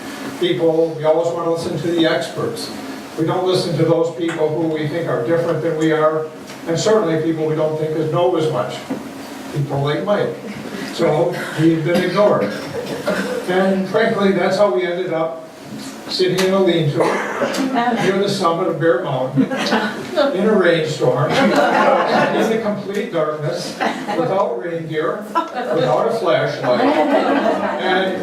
We always want to listen to the experts. We don't listen to those people who we think are different than we are, and certainly people we don't think know as much. People like Mike. So we've been ignored. And frankly, that's how we ended up sitting in a lean-to near the summit of Bear Mountain in a rainstorm, in the complete darkness, without rain gear, without a flashlight. And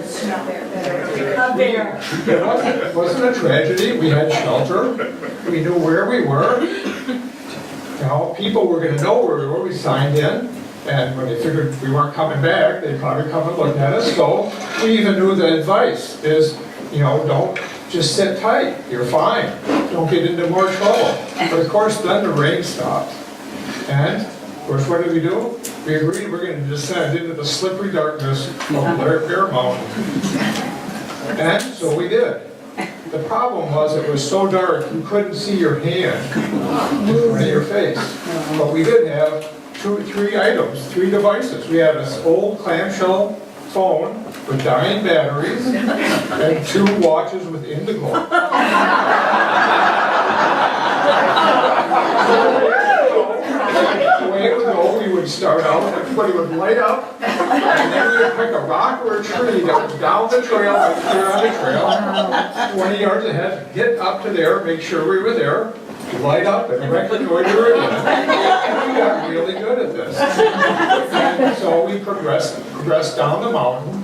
it wasn't a tragedy. We had shelter. We knew where we were. You know, people were going to know where we were. We signed in. And when they figured we weren't coming back, they'd probably come and look at us. So we even knew the advice is, you know, don't just sit tight. You're fine. Don't get into more trouble. But of course, then the rain stopped. And of course, what did we do? We agreed we're going to descend into the slippery darkness of Bear Mountain. And so we did. The problem was it was so dark you couldn't see your hand in front of your face. But we did have three items, 3 devices. We had this old clamshell phone with dying batteries and 2 watches with indigo. The way it would go, we would start out, everybody would light up, and then we would pick a rock or a tree that was down the trail, right there on the trail, 20 yards ahead, get up to there, make sure we were there, light up and reconnoiter again. And we got really good at this. And so we progressed down the mountain.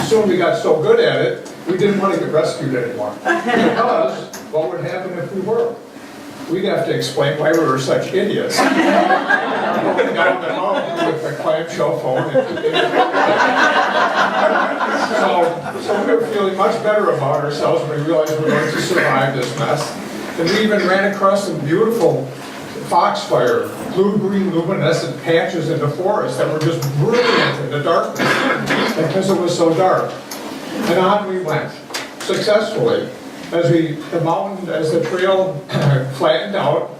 Soon we got so good at it, we didn't want to get rescued anymore. Because what would happen if we were? We'd have to explain why we were such idiots. Going down the mountain with a clamshell phone. So we were feeling much better about ourselves when we realized we were going to survive this mess. And we even ran across some beautiful foxfire, blue-green luminescent patches in the forest that were just brilliant in the darkness because it was so dark. And on we went, successfully. As the trail flattened out,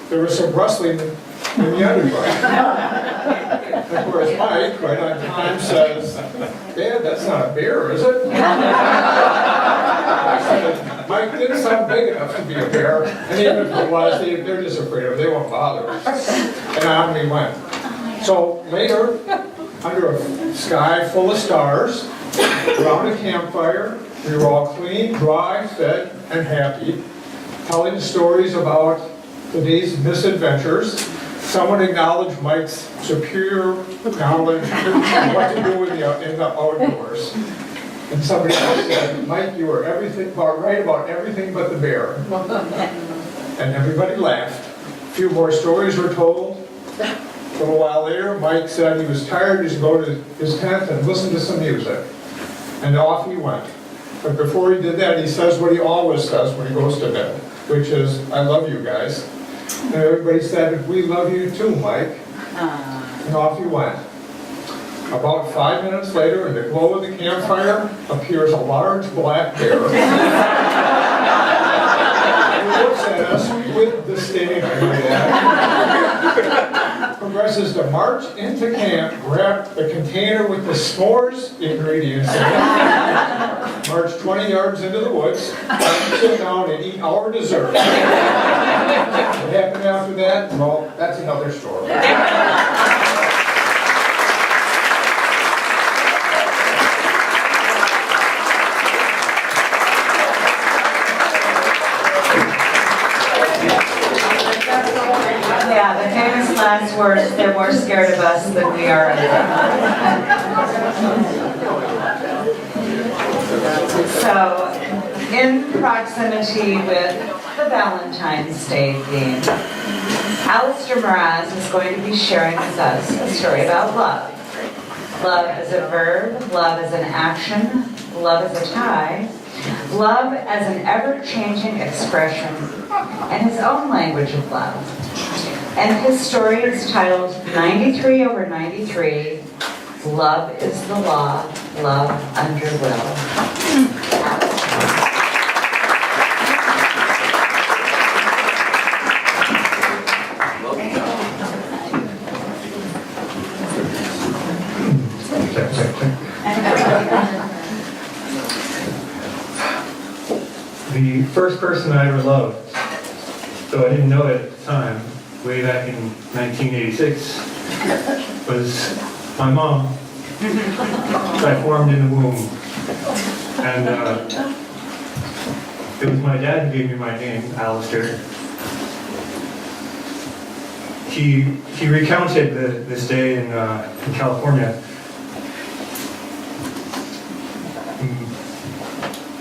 there was some rustling in the underbrush. Of course, Mike, right on time, says, Dad, that's not a bear, is it? I said, Mike didn't sound big enough to be a bear, and even if it was, they're just afraid of it, they won't bother us. And on we went. So later, under a sky full of stars, around a campfire, we were all clean, dry, fed, and happy, telling stories about the day's misadventures. someone acknowledged Mike's superior knowledge of what to do in the outdoors. And somebody else said, Mike, you were right about everything but the bear. And everybody laughed. A few more stories were told. A little while later, Mike said he was tired, he's going to his tent and listen to some music. And off he went. But before he did that, he says what he always says when he goes to bed, which is, I love you guys. And everybody said, we love you too, Mike. And off he went. About 5 minutes later, in the glow of the campfire, appears a large black bear. He looks at us with disdain, I might add. Progresses to march into camp, grab the container with the s'mores ingredients in it, march 20 yards into the woods, sit down and eat our dessert. What happened after that? Well, that's another story. Yeah, the famous last words, they're more scared of us than we are of them. So, in proximity with the Valentine's Day theme, Alistair Mraz is going to be sharing with us a story about love. Love as a verb, love as an action, love as a tie, love as an ever-changing expression, and his own language of love. And his story is titled 93 over 93, Love is the Law, Love Under Will. The first person I ever loved, though I didn't know it at the time, way back in 1986, was my mom. I formed in the womb. And it was my dad who gave me my name, Alistair. He recounted this day in California.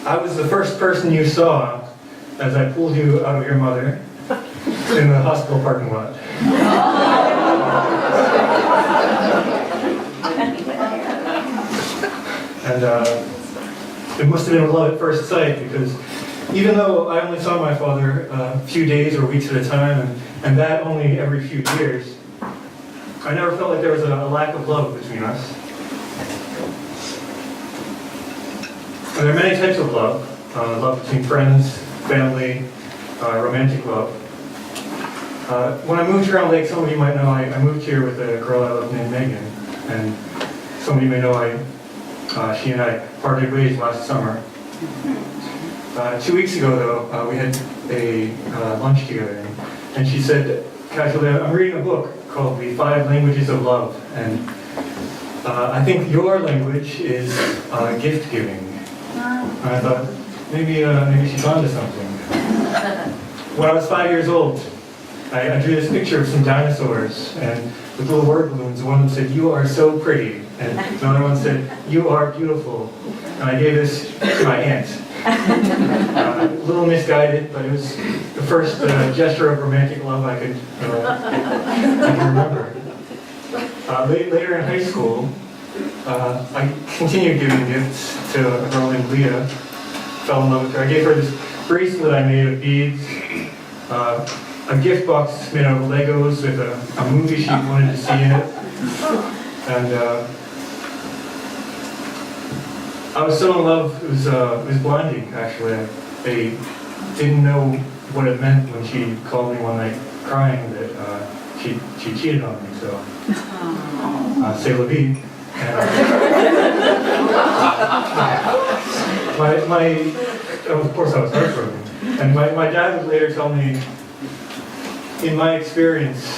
I was the first person you saw as I pulled you out of your mother in the hospital parking lot. And it must have been love at first sight, because even though I only saw my father a few days or weeks at a time, and that only every few years, I never felt like there was a lack of love between us. And there are many types of love. Love between friends, family, romantic love. When I moved here on Lake, some of you might know I moved here with a girl I love named Megan. And some of you may know she and I parted ways last summer. 2 weeks ago, though, we had a lunch together. And she said, casually, I'm reading a book called The 5 Languages of Love. And I think your language is gift giving. And I thought, maybe she's onto something. When I was 5 years old, I drew this picture of some dinosaurs, and with little word balloons. One of them said, "You are so pretty," and the other one said, "You are beautiful." And I gave this to my aunt. A little misguided, but it was the first gesture of romantic love I can remember. Later in high school, I continued giving gifts to a girl named Leah. Fell in love with her. I gave her this bracelet I made of beads, a gift box made out of Legos with a movie she wanted to see in it, and I was so in love. It was blinding, actually. I didn't know what it meant when she called me one night crying that she cheated on me. So, c'est la vie. Of course I was heartbroken. And my dad would later tell me, in my experience,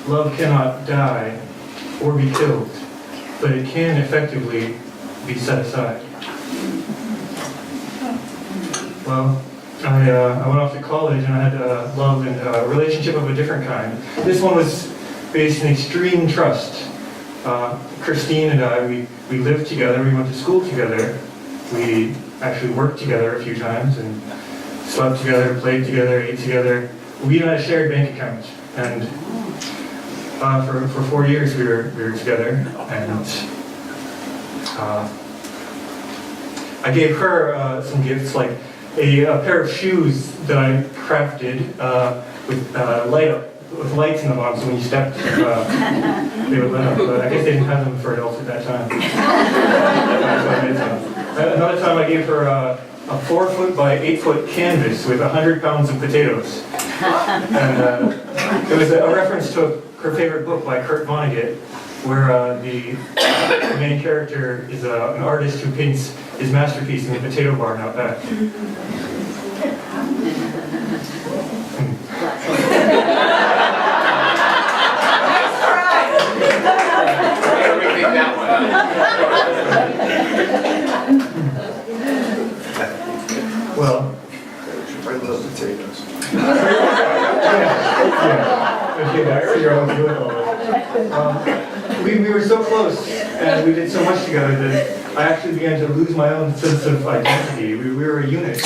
love cannot die or be killed, but it can effectively be set aside. Well, I went off to college and I had love and a relationship of a different kind. This one was based in extreme trust. Christine and I, we lived together, we went to school together, we actually worked together a few times and slept together, played together, ate together. We even had a shared bank account, and for 4 years we were together, and I gave her some gifts, like a pair of shoes that I crafted with lights in the bottom, so when you stepped, they would light up. But I guess they didn't have them for adults at that time. So I made some. Another time I gave her a 4-foot by 8-foot canvas with 100 pounds of potatoes. And it was a reference to her favorite book by Kurt Vonnegut, where the main character is an artist who paints his masterpiece in the potato barn out back. Well, I love potatoes. We were so close, and we did so much together that I actually began to lose my own sense of identity. We were a unit,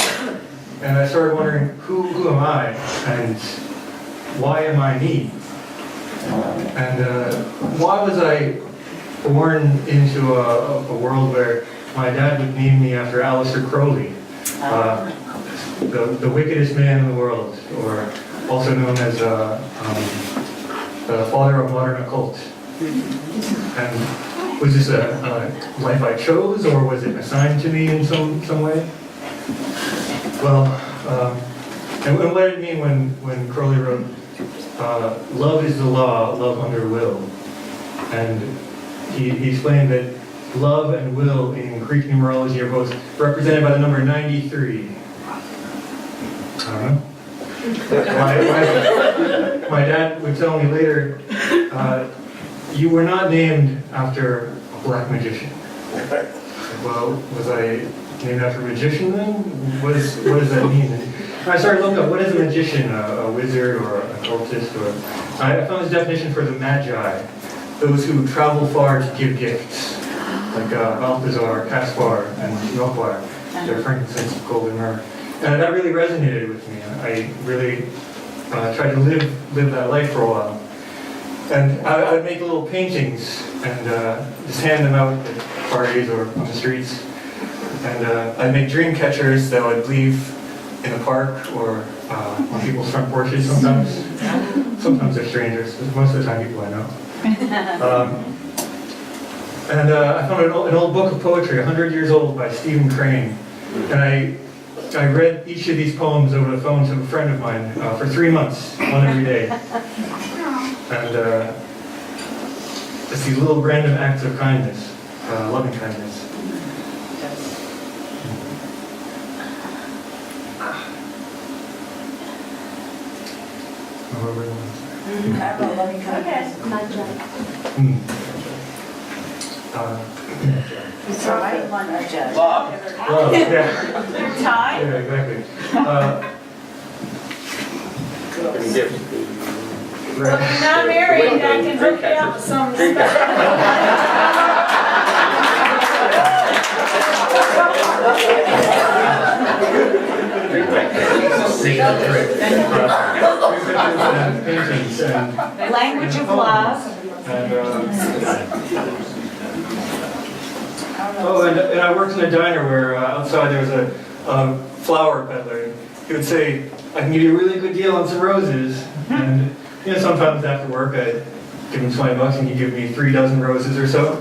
and I started wondering, who am I, and why am I me? And why was I born into a world where my dad would name me after Aleister Crowley, the wickedest man in the world, or also known as the father of modern occult. And was this a life I chose, or was it assigned to me in some way? Well, and what did it mean when Crowley wrote, love is the law, love under will? And he explained that love and will in Greek numerology are both represented by the number 93. I don't know. My dad would tell me later, you were not named after a black magician. Well, was I named after a magician then? What does that mean? And I started looking up, what is a magician, a wizard or an occultist? I found this definition for the magi, those who travel far to give gifts, like Balthazar, Caspar, and Melchior, their frankincense, gold, and myrrh. And that really resonated with me. I really tried to live that life for a while. And I would make little paintings and just hand them out at parties or on the streets. And I'd make dream catchers that I would leave in the park or on people's front porches sometimes. Sometimes they're strangers, but most of the time people I know. And I found an old book of poetry, 100 years old, by Stephen Crane. And I read each of these poems over the phone to a friend of mine for 3 months, one every day. And just these little random acts of kindness, loving kindness. Love, yeah. Time? Yeah, exactly. Well, if you're not married, I can hook you up with some Language of love. And I worked in a diner where outside there was a flower peddler. He would say, I can give you a really good deal on some roses. And sometimes after work I'd give him $20 and he'd give me 3 dozen roses or so.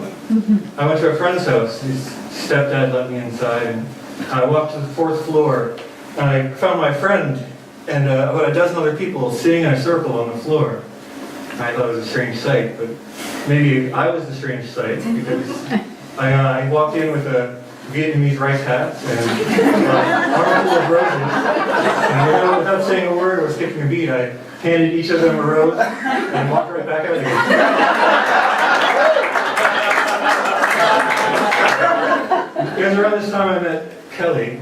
I went to a friend's house. His stepdad let me inside, and I walked to the 4th floor, and I found my friend and about a dozen other people sitting in a circle on the floor. I thought it was a strange sight, but maybe I was the strange sight, because I walked in with a Vietnamese rice hat and armful of roses, and without saying a word or skipping a beat, I handed each of them a rose and walked right back out again. It was around this time I met Kelly,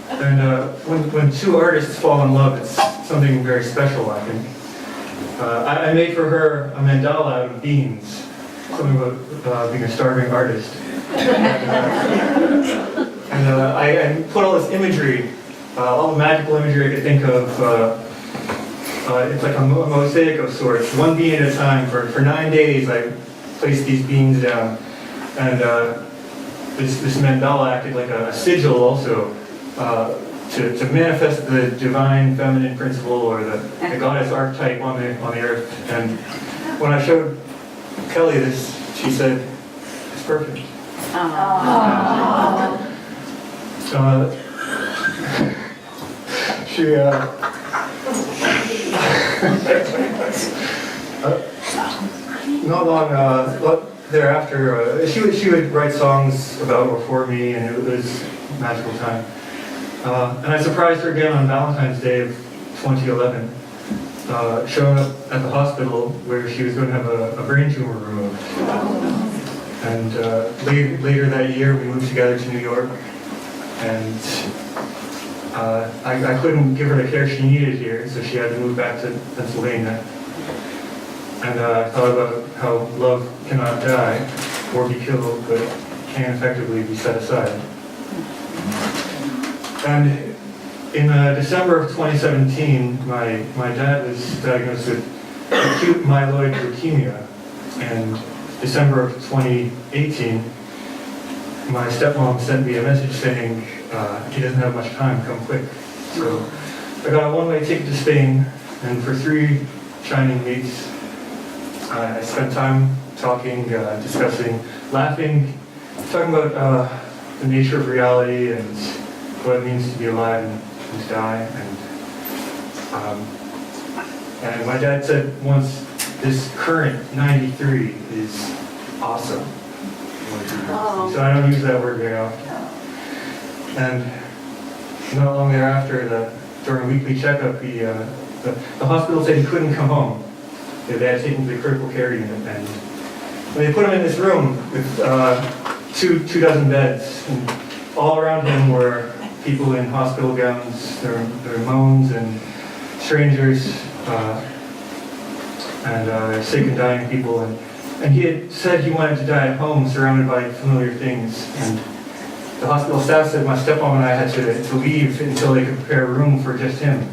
and when 2 artists fall in love, it's something very special, I think. I made for her a mandala out of beans, something about being a starving artist. And I put all this imagery, all the magical imagery I could think of. It's like a mosaic of sorts, one bean at a time. For 9 days, I placed these beans down. And this mandala acted like a sigil also, to manifest the divine feminine principle or the goddess archetype on the earth. And when I showed Kelly this, she said, "It's perfect." She not long thereafter, she would write songs about or for me, and it was a magical time. And I surprised her again on Valentine's Day of 2011, showing up at the hospital where she was going to have a brain tumor removed. And later that year, we moved together to New York, and I couldn't give her the care she needed here, so she had to move back to Pennsylvania. And I thought about how love cannot die or be killed, but can effectively be set aside. And in December of 2017, my dad was diagnosed with acute myeloid leukemia. And December of 2018, my stepmom sent me a message saying he doesn't have much time, come quick. So I got a one-way ticket to Spain, and for 3 shining weeks, I spent time talking, discussing, laughing, talking about the nature of reality and what it means to be alive and to die. And my dad said once, this current 93 is awesome. So I don't use that word very often. And not long thereafter, during a weekly checkup, the hospital said he couldn't come home. They had taken him to the critical care unit, and they put him in this room with 2 dozen beds, and all around him were people in hospital gowns, their moans and strangers, and sick and dying people. And he had said he wanted to die at home, surrounded by familiar things. And the hospital staff said my stepmom and I had to leave until they could prepare a room for just him.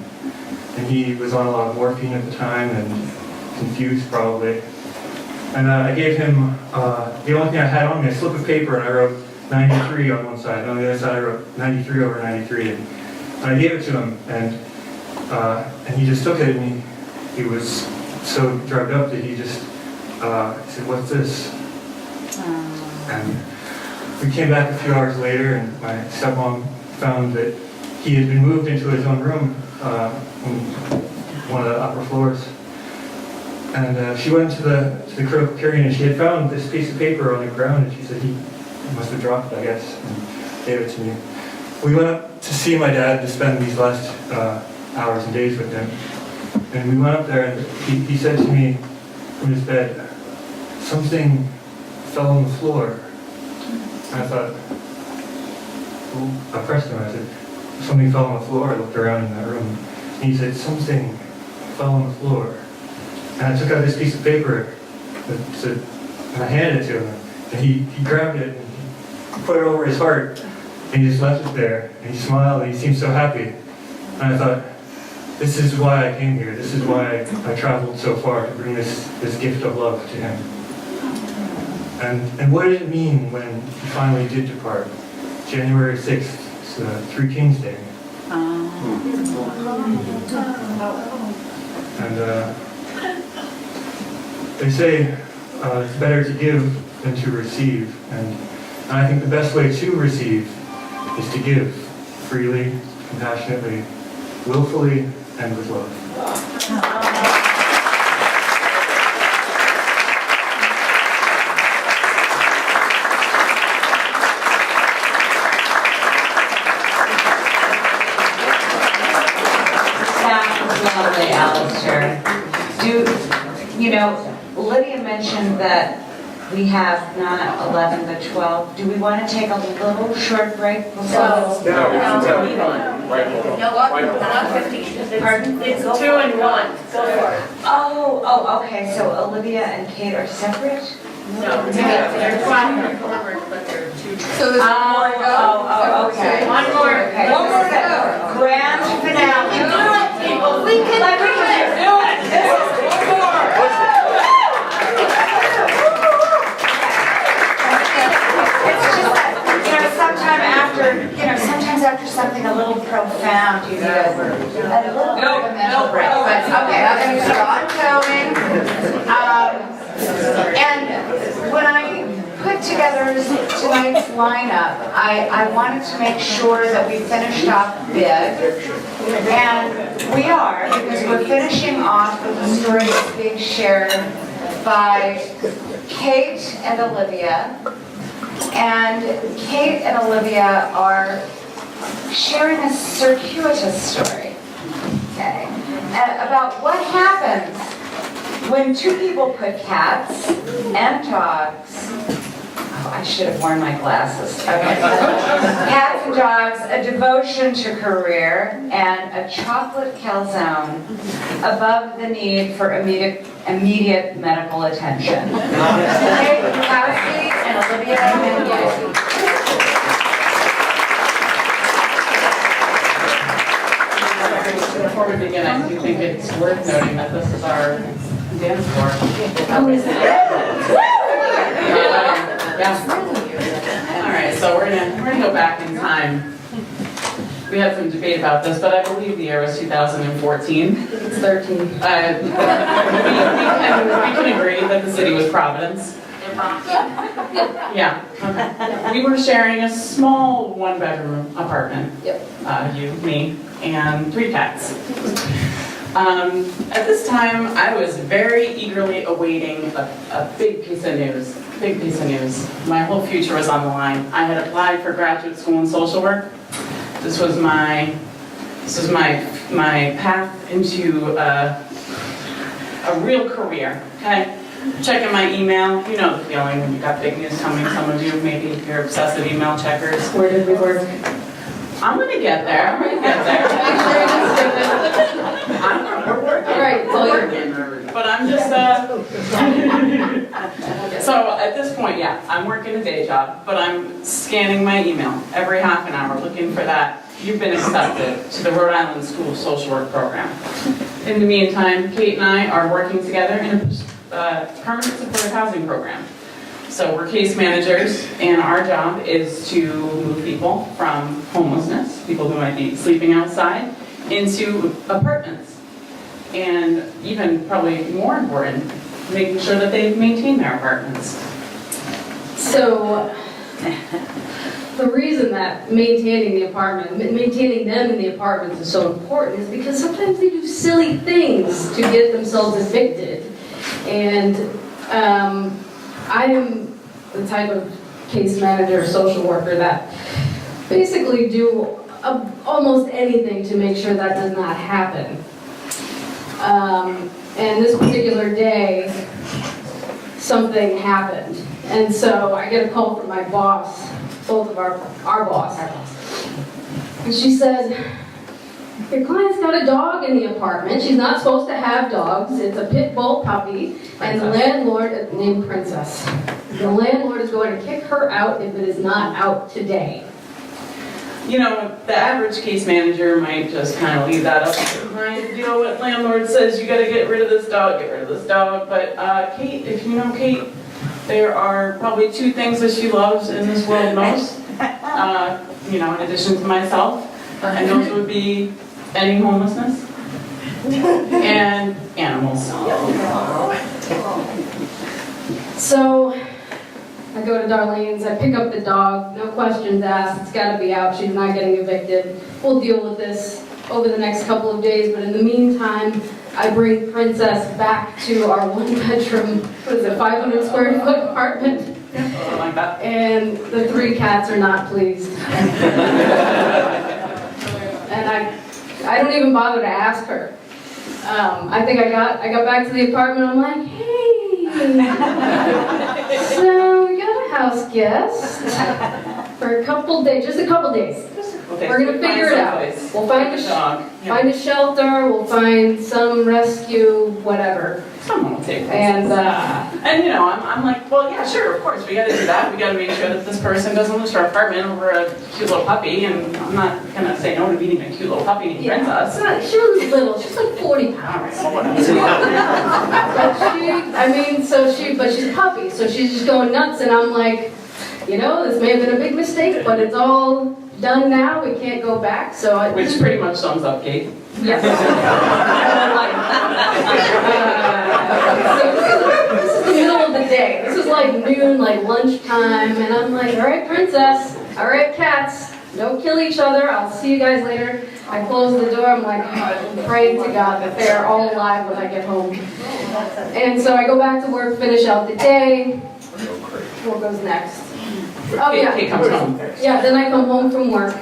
And he was on a lot of morphine at the time and confused probably. And I gave him, the only thing I had on me, a slip of paper, and I wrote 93 on one side. And on the other side I wrote 93 over 93. And I gave it to him, and he just took it, and he was so drugged up that he just said, "What's this?" And we came back a few hours later, and my stepmom found that he had been moved into his own room on one of the upper floors. And she went to the critical care unit, and she had found this piece of paper on the ground, and she said he must have dropped it, I guess, and gave it to me. We went up to see my dad to spend these last hours and days with him. And we went up there, and he said to me from his bed, "Something fell on the floor." And I thought, well, I pressed him, I said, "Something fell on the floor." I looked around in that room, and he said, "Something fell on the floor." And I took out this piece of paper that said, and I handed it to him, and he grabbed it and he put it over his heart, and he just left it there, and he smiled, and he seemed so happy. And I thought, this is why I came here. This is why I traveled so far, to bring this gift of love to him. And what did it mean when he finally did depart? January 6th, it's Three Kings Day. And they say it's better to give than to receive. And I think the best way to receive is to give freely, compassionately, willfully, and with love. Alistair. Lydia mentioned that We have not 11 but 12. Do we want to take a little short break before? No. No, Not 15. Pardon? It's 2 and 1. Go for it. Oh, okay, so Olivia and Kate are separate? No, they're fine forward, but they're two. So there's one more to go? Oh, okay. One more. Okay. One more to go. Grand finale. We can do it, people. We can do it. Do it. This is one more. It's just that, sometimes after something a little profound, you need a little bit of a mental break. But okay, I'm going to keep on going. And when I put together tonight's lineup, I wanted to make sure that we finished off big. And we are, because we're finishing off with the story that's being shared by Kate and Olivia. And Kate and Olivia are sharing a circuitous story, okay, about what happens when two people put cats and dogs, oh, I should have worn my glasses, okay. Cats and dogs, a devotion to career, and a chocolate calzone above the need for immediate medical attention. Kate Bukowski and Olivia Mendieti. Before we begin, I do think it's worth noting that this is our dance floor. Yeah. All right, so we're gonna go back in time. We had some debate about this, but I believe the year was 2014. It's 13. We can agree that the city was Providence. Yeah, okay. We were sharing a small one-bedroom apartment. Yep. You, me, and 3 cats. At this time, I was very eagerly awaiting a big piece of news. Big piece of news. My whole future was on the line. I had applied for graduate school in social work. This was my path into a real career. Okay. Checking my email, you know the feeling when you've got big news coming. Some of you, maybe you're obsessive email checkers. Where did we work? I'm gonna get there. I'm gonna get there. We're working. All right, so We're working. But I'm just So at this point, yeah, I'm working a day job, but I'm scanning my email every half an hour looking for that. You've been accepted to the Rhode Island School Social Work Program. In the meantime, Kate and I are working together in a permanent supportive housing program. So we're case managers, and our job is to move people from homelessness, people who might be sleeping outside, into apartments. And even probably more important, making sure that they maintain their apartments. So, the reason that maintaining them in the apartments is so important is because sometimes they do silly things to get themselves evicted. And I am the type of case manager, social worker that basically do almost anything to make sure that does not happen. And this particular day, something happened. And so I get a call from my boss, both of our boss. And she said, your client's got a dog in the apartment. She's not supposed to have dogs. It's a pit bull puppy. And the landlord, named Princess, the landlord is going to kick her out if it is not out today. You know, the average case manager might just kind of leave that up to the client to deal with. Landlord says, you gotta get rid of this dog, get rid of this dog. But Kate, if you know Kate, there are probably 2 things that she loves in this world most, you know, in addition to myself. And those would be ending homelessness and animals. So I go to Darlene's, I pick up the dog, no questions asked, it's gotta be out, she's not getting evicted. We'll deal with this over the next couple of days, but in the meantime, I bring Princess back to our 1-bedroom, 500 square foot apartment. Something like that. And the 3 cats are not pleased. And I don't even bother to ask her. I think I got back to the apartment, I'm like, hey. So we got a house guest for a couple days, just a couple days. We're gonna figure it out. We'll find a shelter, we'll find some rescue, whatever. Someone will take this. And you know, I'm like, well, yeah, sure, of course, we gotta do that. We gotta make sure that this person doesn't lose her apartment over a cute little puppy, and I'm not gonna say no to meeting a cute little puppy named Princess. she was little, she's like 40 pounds. But she's a puppy, so she's just going nuts, and I'm like, you know, this may have been a big mistake, but it's all done now, we can't go back, so I... Which pretty much sums up Kate. Yes. This is the middle of the day. This is like noon, like lunchtime, and I'm like, all right, Princess, all right, cats, don't kill each other, I'll see you guys later. I close the door, I'm like, I'm praying to God that they're all alive when I get home. And so I go back to work, finish out the day. What goes next? Oh yeah. Kate comes home. Yeah, then I come home from work.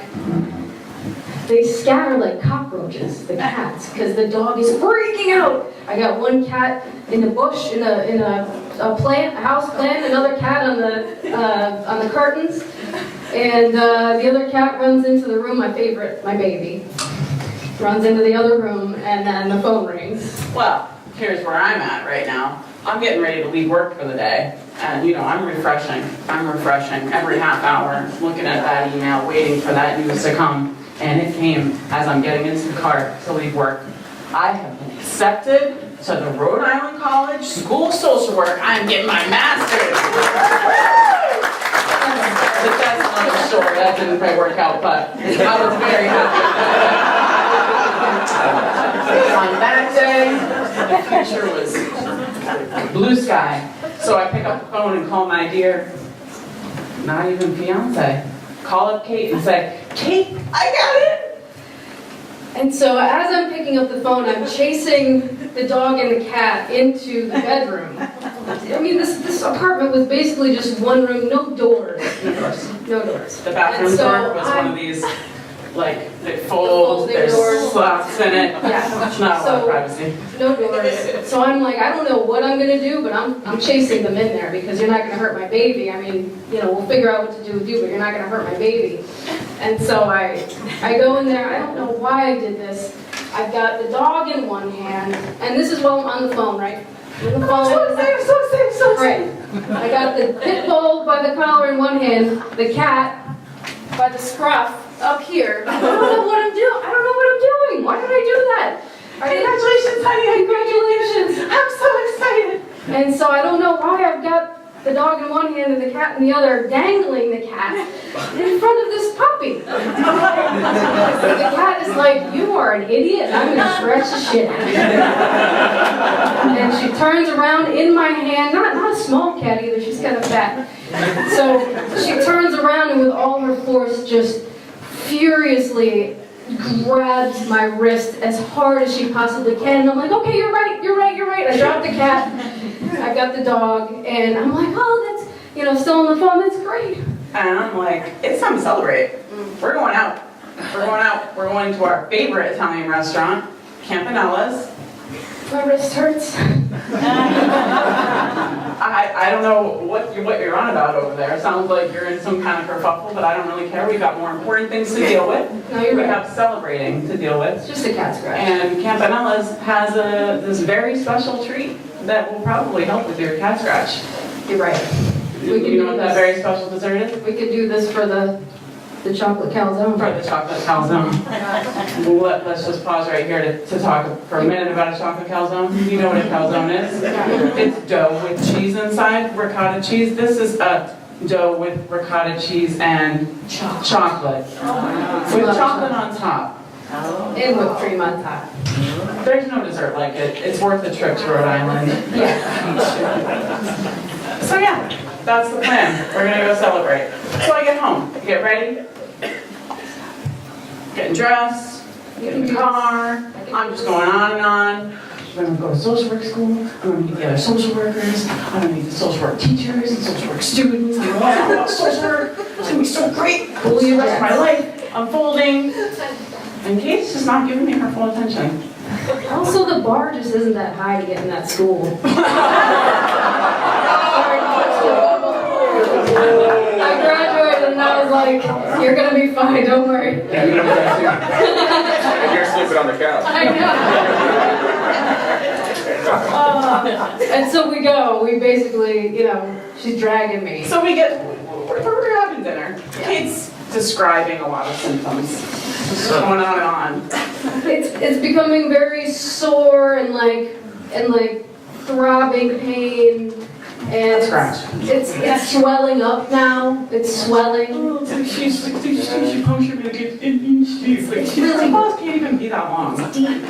They scatter like cockroaches, the cats, because the dog is freaking out. I got one cat in the bush, in a plant, a house plant, another cat on the curtains, and the other cat runs into the room, my favorite, my baby, runs into the other room, and then the phone rings. Well, here's where I'm at right now. I'm getting ready to leave work for the day. And you know, I'm refreshing every half hour, looking at that email, waiting for that news to come. And it came as I'm getting into the car to leave work. I have been accepted to the Rhode Island College School of Social Work. I'm getting my master's. But that's another story. That didn't quite work out, but I was very happy. On that day, the future was blue sky. So I pick up the phone and call my dear, not even fiance, call up Kate and say, Kate, I got it! And so as I'm picking up the phone, I'm chasing the dog and the cat into the bedroom. I mean, this apartment was basically just one room, no doors. No doors. The bathroom And so door was one of these, like, they fold, there's doors. slots in it. Yeah. Not a lot of privacy. No doors. So I'm like, I don't know what I'm gonna do, but I'm chasing them in there because you're not gonna hurt my baby. I mean, you know, we'll figure out what to do with you, but you're not gonna hurt my baby. And so I go in there. I don't know why I did this. I've got the dog in one hand, and this is while I'm on the phone, right? On the phone. So safe. Right. I got the pit bull by the collar in one hand, the cat by the scruff up here. I don't know what I'm doing. Why did I do that? Congratulations, honey. Congratulations. I'm so excited. And so I don't know why I've got the dog in one hand and the cat in the other, dangling the cat in front of this puppy. The cat is like, you are an idiot, and I'm going to scratch the shit out of you. And she turns around in my hand, not a small cat either, she's kind of fat. So she turns around and with all her force just furiously grabs my wrist as hard as she possibly can. And I'm like, okay, you're right. I dropped the cat, I got the dog, and I'm like, oh, that's, you know, still on the phone, that's great. And I'm like, it's time to celebrate. We're going out. We're going to our favorite Italian restaurant, Campanella's. My wrist hurts. I don't know what you're on about over there. It sounds like you're in some kind of kerfuffle, but I don't really care. We've got more important things to deal with. No, you're we right. have celebrating to deal with. It's just a cat scratch. And Campanella's has this very special treat that will probably help with your cat scratch. You're right. You know what that very special dessert is? We could do this for the chocolate calzone. For the chocolate calzone. Let's just pause right here to talk for a minute about a chocolate calzone. You know what a calzone is? It's dough with cheese inside, ricotta cheese. This is a dough with ricotta cheese and chocolate. With chocolate on top. And whipped cream on top. There's no dessert like it. It's worth the trip to Rhode Island. Yeah. So yeah, that's the plan. We're gonna go celebrate. So I get home, get ready, getting dressed, get in the car. I'm just going on and on. I'm gonna go to social work school. I'm gonna meet the other social workers. I'm gonna meet the social work teachers and social work students. I'm gonna learn about social work. It's gonna be so great. We'll see the rest of my life unfolding. And Kate's just not giving me her full attention. Also, the bar just isn't that high to get in that school. Sorry, I graduated and I was like, you're gonna be fine, don't worry. And you're sleeping on the couch. I know. And so we go, we basically, she's dragging me. So we're having dinner. Kate's describing a lot of symptoms. Just going on and on. It's becoming very sore and like throbbing pain. And it's swelling up now. It's swelling. She punctured me like an inch deep. Like, the balls can't even be that long. It's deep.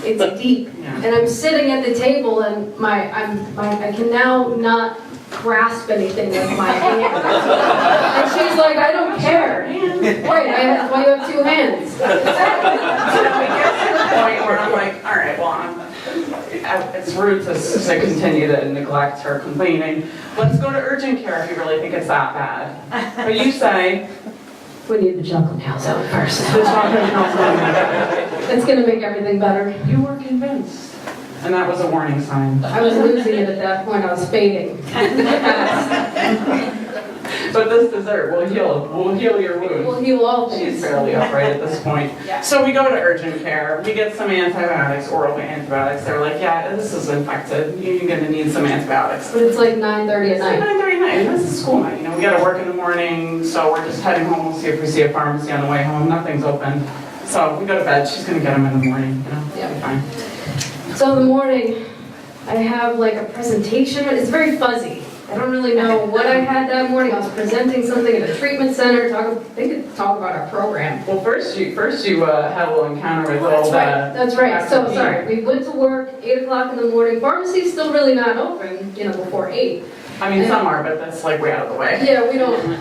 It's deep. Yeah. And I'm sitting at the table and I can now not grasp anything with my hand. And she's like, I don't care. Wait, why you have two hands? So we get to the point where I'm like, all right, well, it's rude to continue to neglect her complaining. Let's go to urgent care if you really think it's that bad. But you say, We need the chocolate house out first. the chocolate house out. It's gonna make everything better. You were convinced. And that was a warning sign. I was losing it at that point. I was fading. But this dessert will heal your wound. We'll heal all things. She's barely upright at this point. So we go to urgent care. We get some antibiotics, oral antibiotics. They're like, yeah, this is infected. You're going to need some antibiotics. But it's like 9:30 at night. It's 9:30 at night. This is school night. We got to work in the morning, so we're just heading home. We'll see if we see a pharmacy on the way home. Nothing's open. So we go to bed. She's going to get them in the morning. It'll be fine. So in the morning, I have like a presentation. It's very fuzzy. I don't really know what I had that morning. I was presenting something at a treatment center. They could talk about our program. Well, first you had a little encounter with little. That's right. So sorry. We went to work 8 o'clock in the morning. Pharmacy's still really not open, before 8. I mean, some are, but that's like way out of the way. Yeah, we don't. We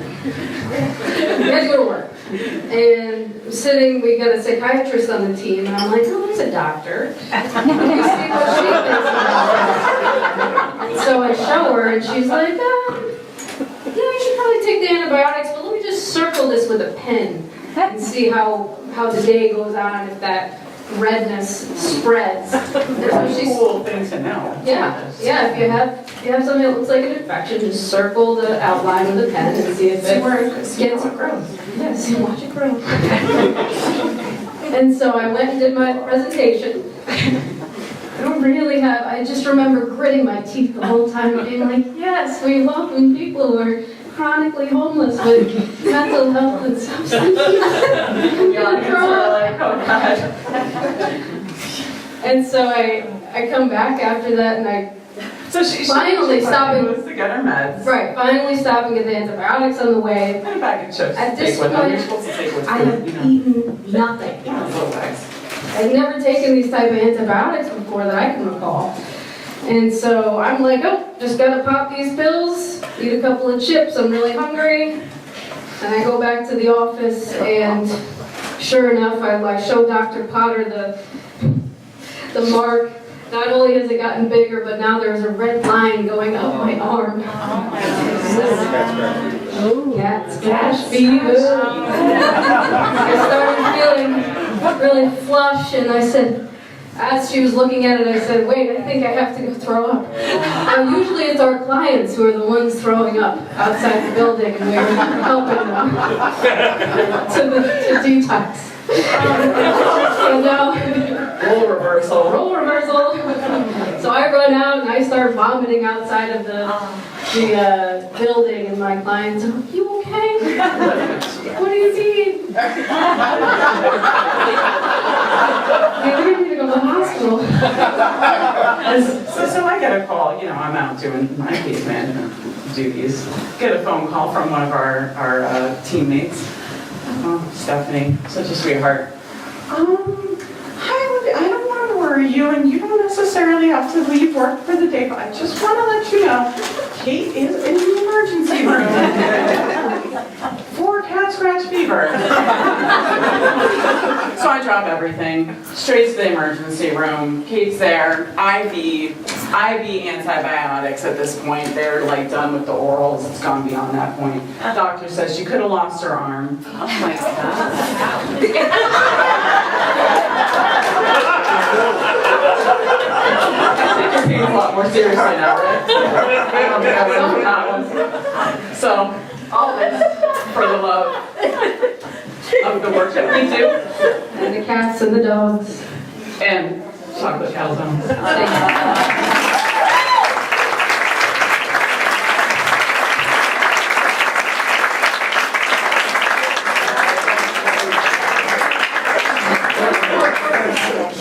had to go to work. And we got a psychiatrist on the team, and I'm like, oh, there's a doctor. Let me see what she thinks about it. So I show her, and she's like, yeah, you should probably take the antibiotics, but let me just circle this with a pen and see how the day goes on, if that redness spreads. That's a cool thing to know. Yeah. If you have something that looks like an infection, just circle the outline with a pen and see if it gets grows. Yes, watch it grow. And so I went and did my presentation. I just remember gritting my teeth the whole time and being like, yes, we welcome people who are chronically homeless with mental health and substance use. And so I come back after that and So she finally stopping to get her meds. Right, finally stopping at the antibiotics on the way. And a bag of chips. At this You're point, supposed to take with I have eaten nothing. I've never taken these type of antibiotics before that I can recall. And so I'm like, oh, just gotta pop these pills, eat a couple of chips, I'm really hungry. And I go back to the office and sure enough, I show Dr. Potter the mark. Not only has it gotten bigger, but now there's a red line going up my arm. Cat's scratch fever. I started feeling really flush, and I said, as she was looking at it, I said, wait, I think I have to go throw up. Usually it's our clients who are the ones throwing up outside the building, and we're helping them to detox. So now, role reversal. So I run out and I start vomiting outside of the building, and my clients are, you okay? What do you need? We're going to go to the hospital. So I get a call, I'm out doing my case management duties. Get a phone call from one of our teammates. Stephanie, such a sweetheart. I don't want to worry you, and you don't necessarily have to leave work for the day, but I just want to let you know, Kate is in the emergency room for cat scratch fever. So I drop everything, straight to the emergency room. Kate's there, IV antibiotics at this point. They're done with the orals. It's gone beyond that point. The doctor says she could have lost her arm. Oh my God. I think you're being a lot more seriously now, right? the work that we do. And the cats and the dogs. And chocolate calzones.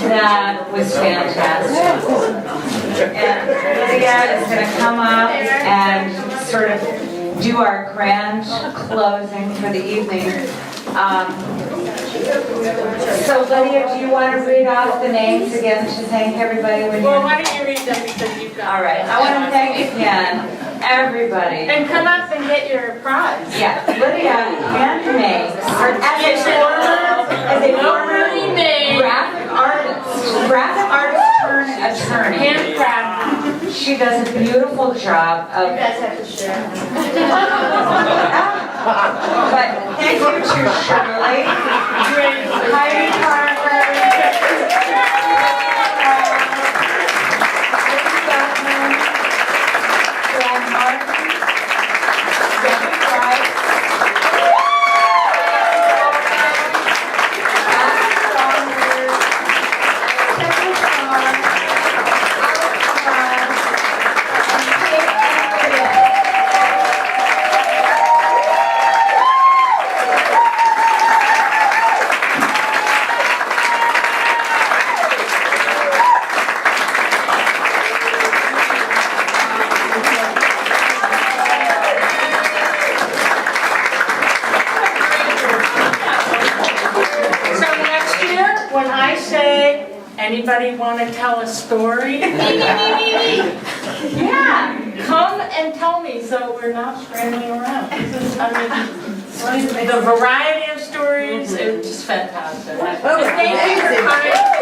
That was fantastic. And Lydia is going to come up and sort of do our grand closing for the evening. So Lydia, do you want to read off the names again to thank everybody? Well, why don't you read them because you've got... All right, I want to thank again everybody. And come up and get your prize. Yeah, Lydia handmakes as a former graphic artist turned attorney. Handcrafted. She does a beautiful job of. You guys have to share. But thank you to Shirley, Heidi Parker, Joanne Martin, Debbie Price, When I say, anybody want to tell a story? Yeah, come and tell me so we're not scrambling around. This is, I mean, the variety of stories, it's just fantastic. Thank you for coming.